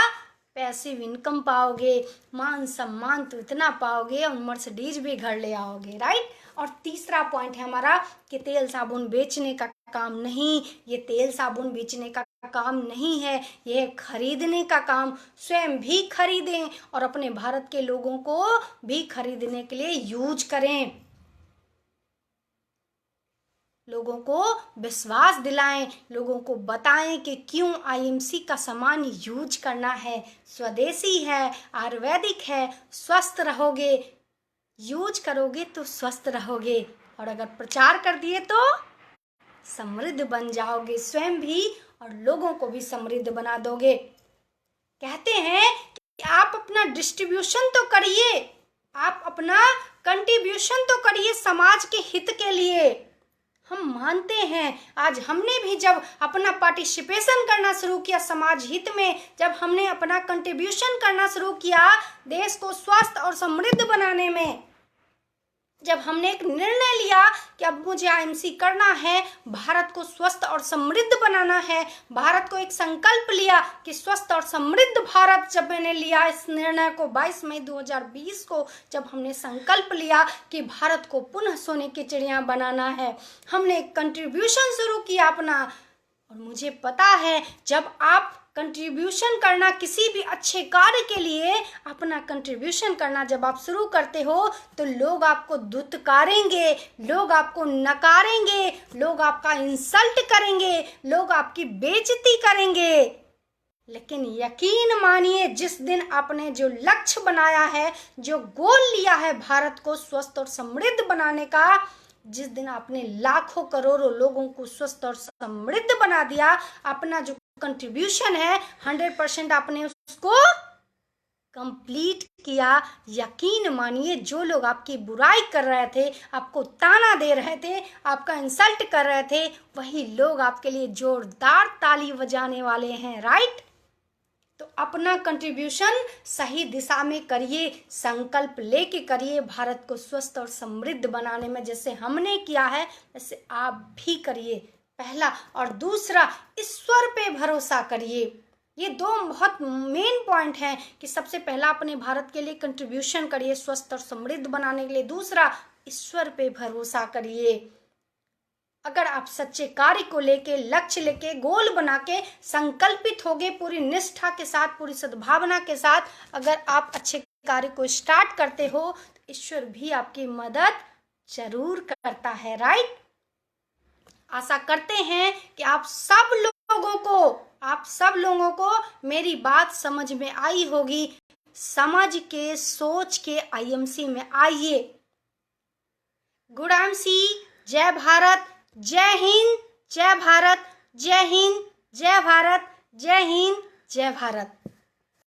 पैसिव इनकम पाओगे, मान सम्मान तो इतना पाओगे और मर्सिडीज भी घर ले आओगे। राइट? और तीसरा पॉइंट है हमारा कि तेल साबुन बेचने का काम नहीं। ये तेल साबुन बेचने का काम नहीं है, ये खरीदने का काम। स्वयं भी खरीदें और अपने भारत के लोगों को भी खरीदने के लिए यूज करें। लोगों को विश्वास दिलाएं, लोगों को बताएं कि क्यों आईएमसी का सामान यूज करना है। स्वदेशी है, आयुर्वेदिक है, स्वस्थ रहोगे। यूज करोगे तो स्वस्थ रहोगे, और अगर प्रचार कर दिए तो समृद्ध बन जाओगे स्वयं भी और लोगों को भी समृद्ध बना दोगे। कहते हैं कि आप अपना डिस्ट्रीब्यूशन तो करिए, आप अपना कंट्रीब्यूशन तो करिए समाज के हित के लिए। हम मानते हैं, आज हमने भी जब अपना पार्टिसिपेशन करना शुरू किया समाज हित में, जब हमने अपना कंट्रीब्यूशन करना शुरू किया देश को स्वस्थ और समृद्ध बनाने में, जब हमने एक निर्णय लिया कि अब मुझे आईएमसी करना है, भारत को स्वस्थ और समृद्ध बनाना है, भारत को एक संकल्प लिया कि स्वस्थ और समृद्ध भारत, जब मैंने लिया इस निर्णय को 22 मई 2020 को, जब हमने संकल्प लिया कि भारत को पुनः सोने की चिड़िया बनाना है, हमने एक कंट्रीब्यूशन शुरू किया अपना। और मुझे पता है जब आप कंट्रीब्यूशन करना किसी भी अच्छे कार्य के लिए, अपना कंट्रीब्यूशन करना जब आप शुरू करते हो तो लोग आपको धुतकारेंगे, लोग आपको नकारेंगे, लोग आपका इंसल्ट करेंगे, लोग आपकी बेइज्जती करेंगे। लेकिन यकीन मानिए, जिस दिन आपने जो लक्ष्य बनाया है, जो गोल लिया है भारत को स्वस्थ और समृद्ध बनाने का, जिस दिन आपने लाखों करोड़ों लोगों को स्वस्थ और समृद्ध बना दिया, अपना जो कंट्रीब्यूशन है 100% आपने उसको कंप्लीट किया, यकीन मानिए जो लोग आपकी बुराई कर रहे थे, आपको ताना दे रहे थे, आपका इंसल्ट कर रहे थे, वही लोग आपके लिए जोरदार ताली बजाने वाले हैं। राइट? तो अपना कंट्रीब्यूशन सही दिशा में करिए, संकल्प लेके करिए भारत को स्वस्थ और समृद्ध बनाने में। जैसे हमने किया है वैसे आप भी करिए, पहला। और दूसरा, ईश्वर पे भरोसा करिए। ये दो बहुत मेन पॉइंट हैं कि सबसे पहला अपने भारत के लिए कंट्रीब्यूशन करिए स्वस्थ और समृद्ध बनाने के लिए, दूसरा ईश्वर पे भरोसा करिए। अगर आप सच्चे कार्य को लेके, लक्ष्य लेके, गोल बना के संकल्पित होगे, पूरी निष्ठा के साथ, पूरी सद्भावना के साथ अगर आप अच्छे कार्य को स्टार्ट करते हो तो ईश्वर भी आपकी मदद जरूर करता है। राइट? आशा करते हैं कि आप सब लोगों को मेरी बात समझ में आई होगी। समझ के, सोच के आईएमसी में आइए। गुड आईएमसी, जय भारत, जय हिंद, जय भारत, जय हिंद, जय भारत, जय हिंद, जय भारत।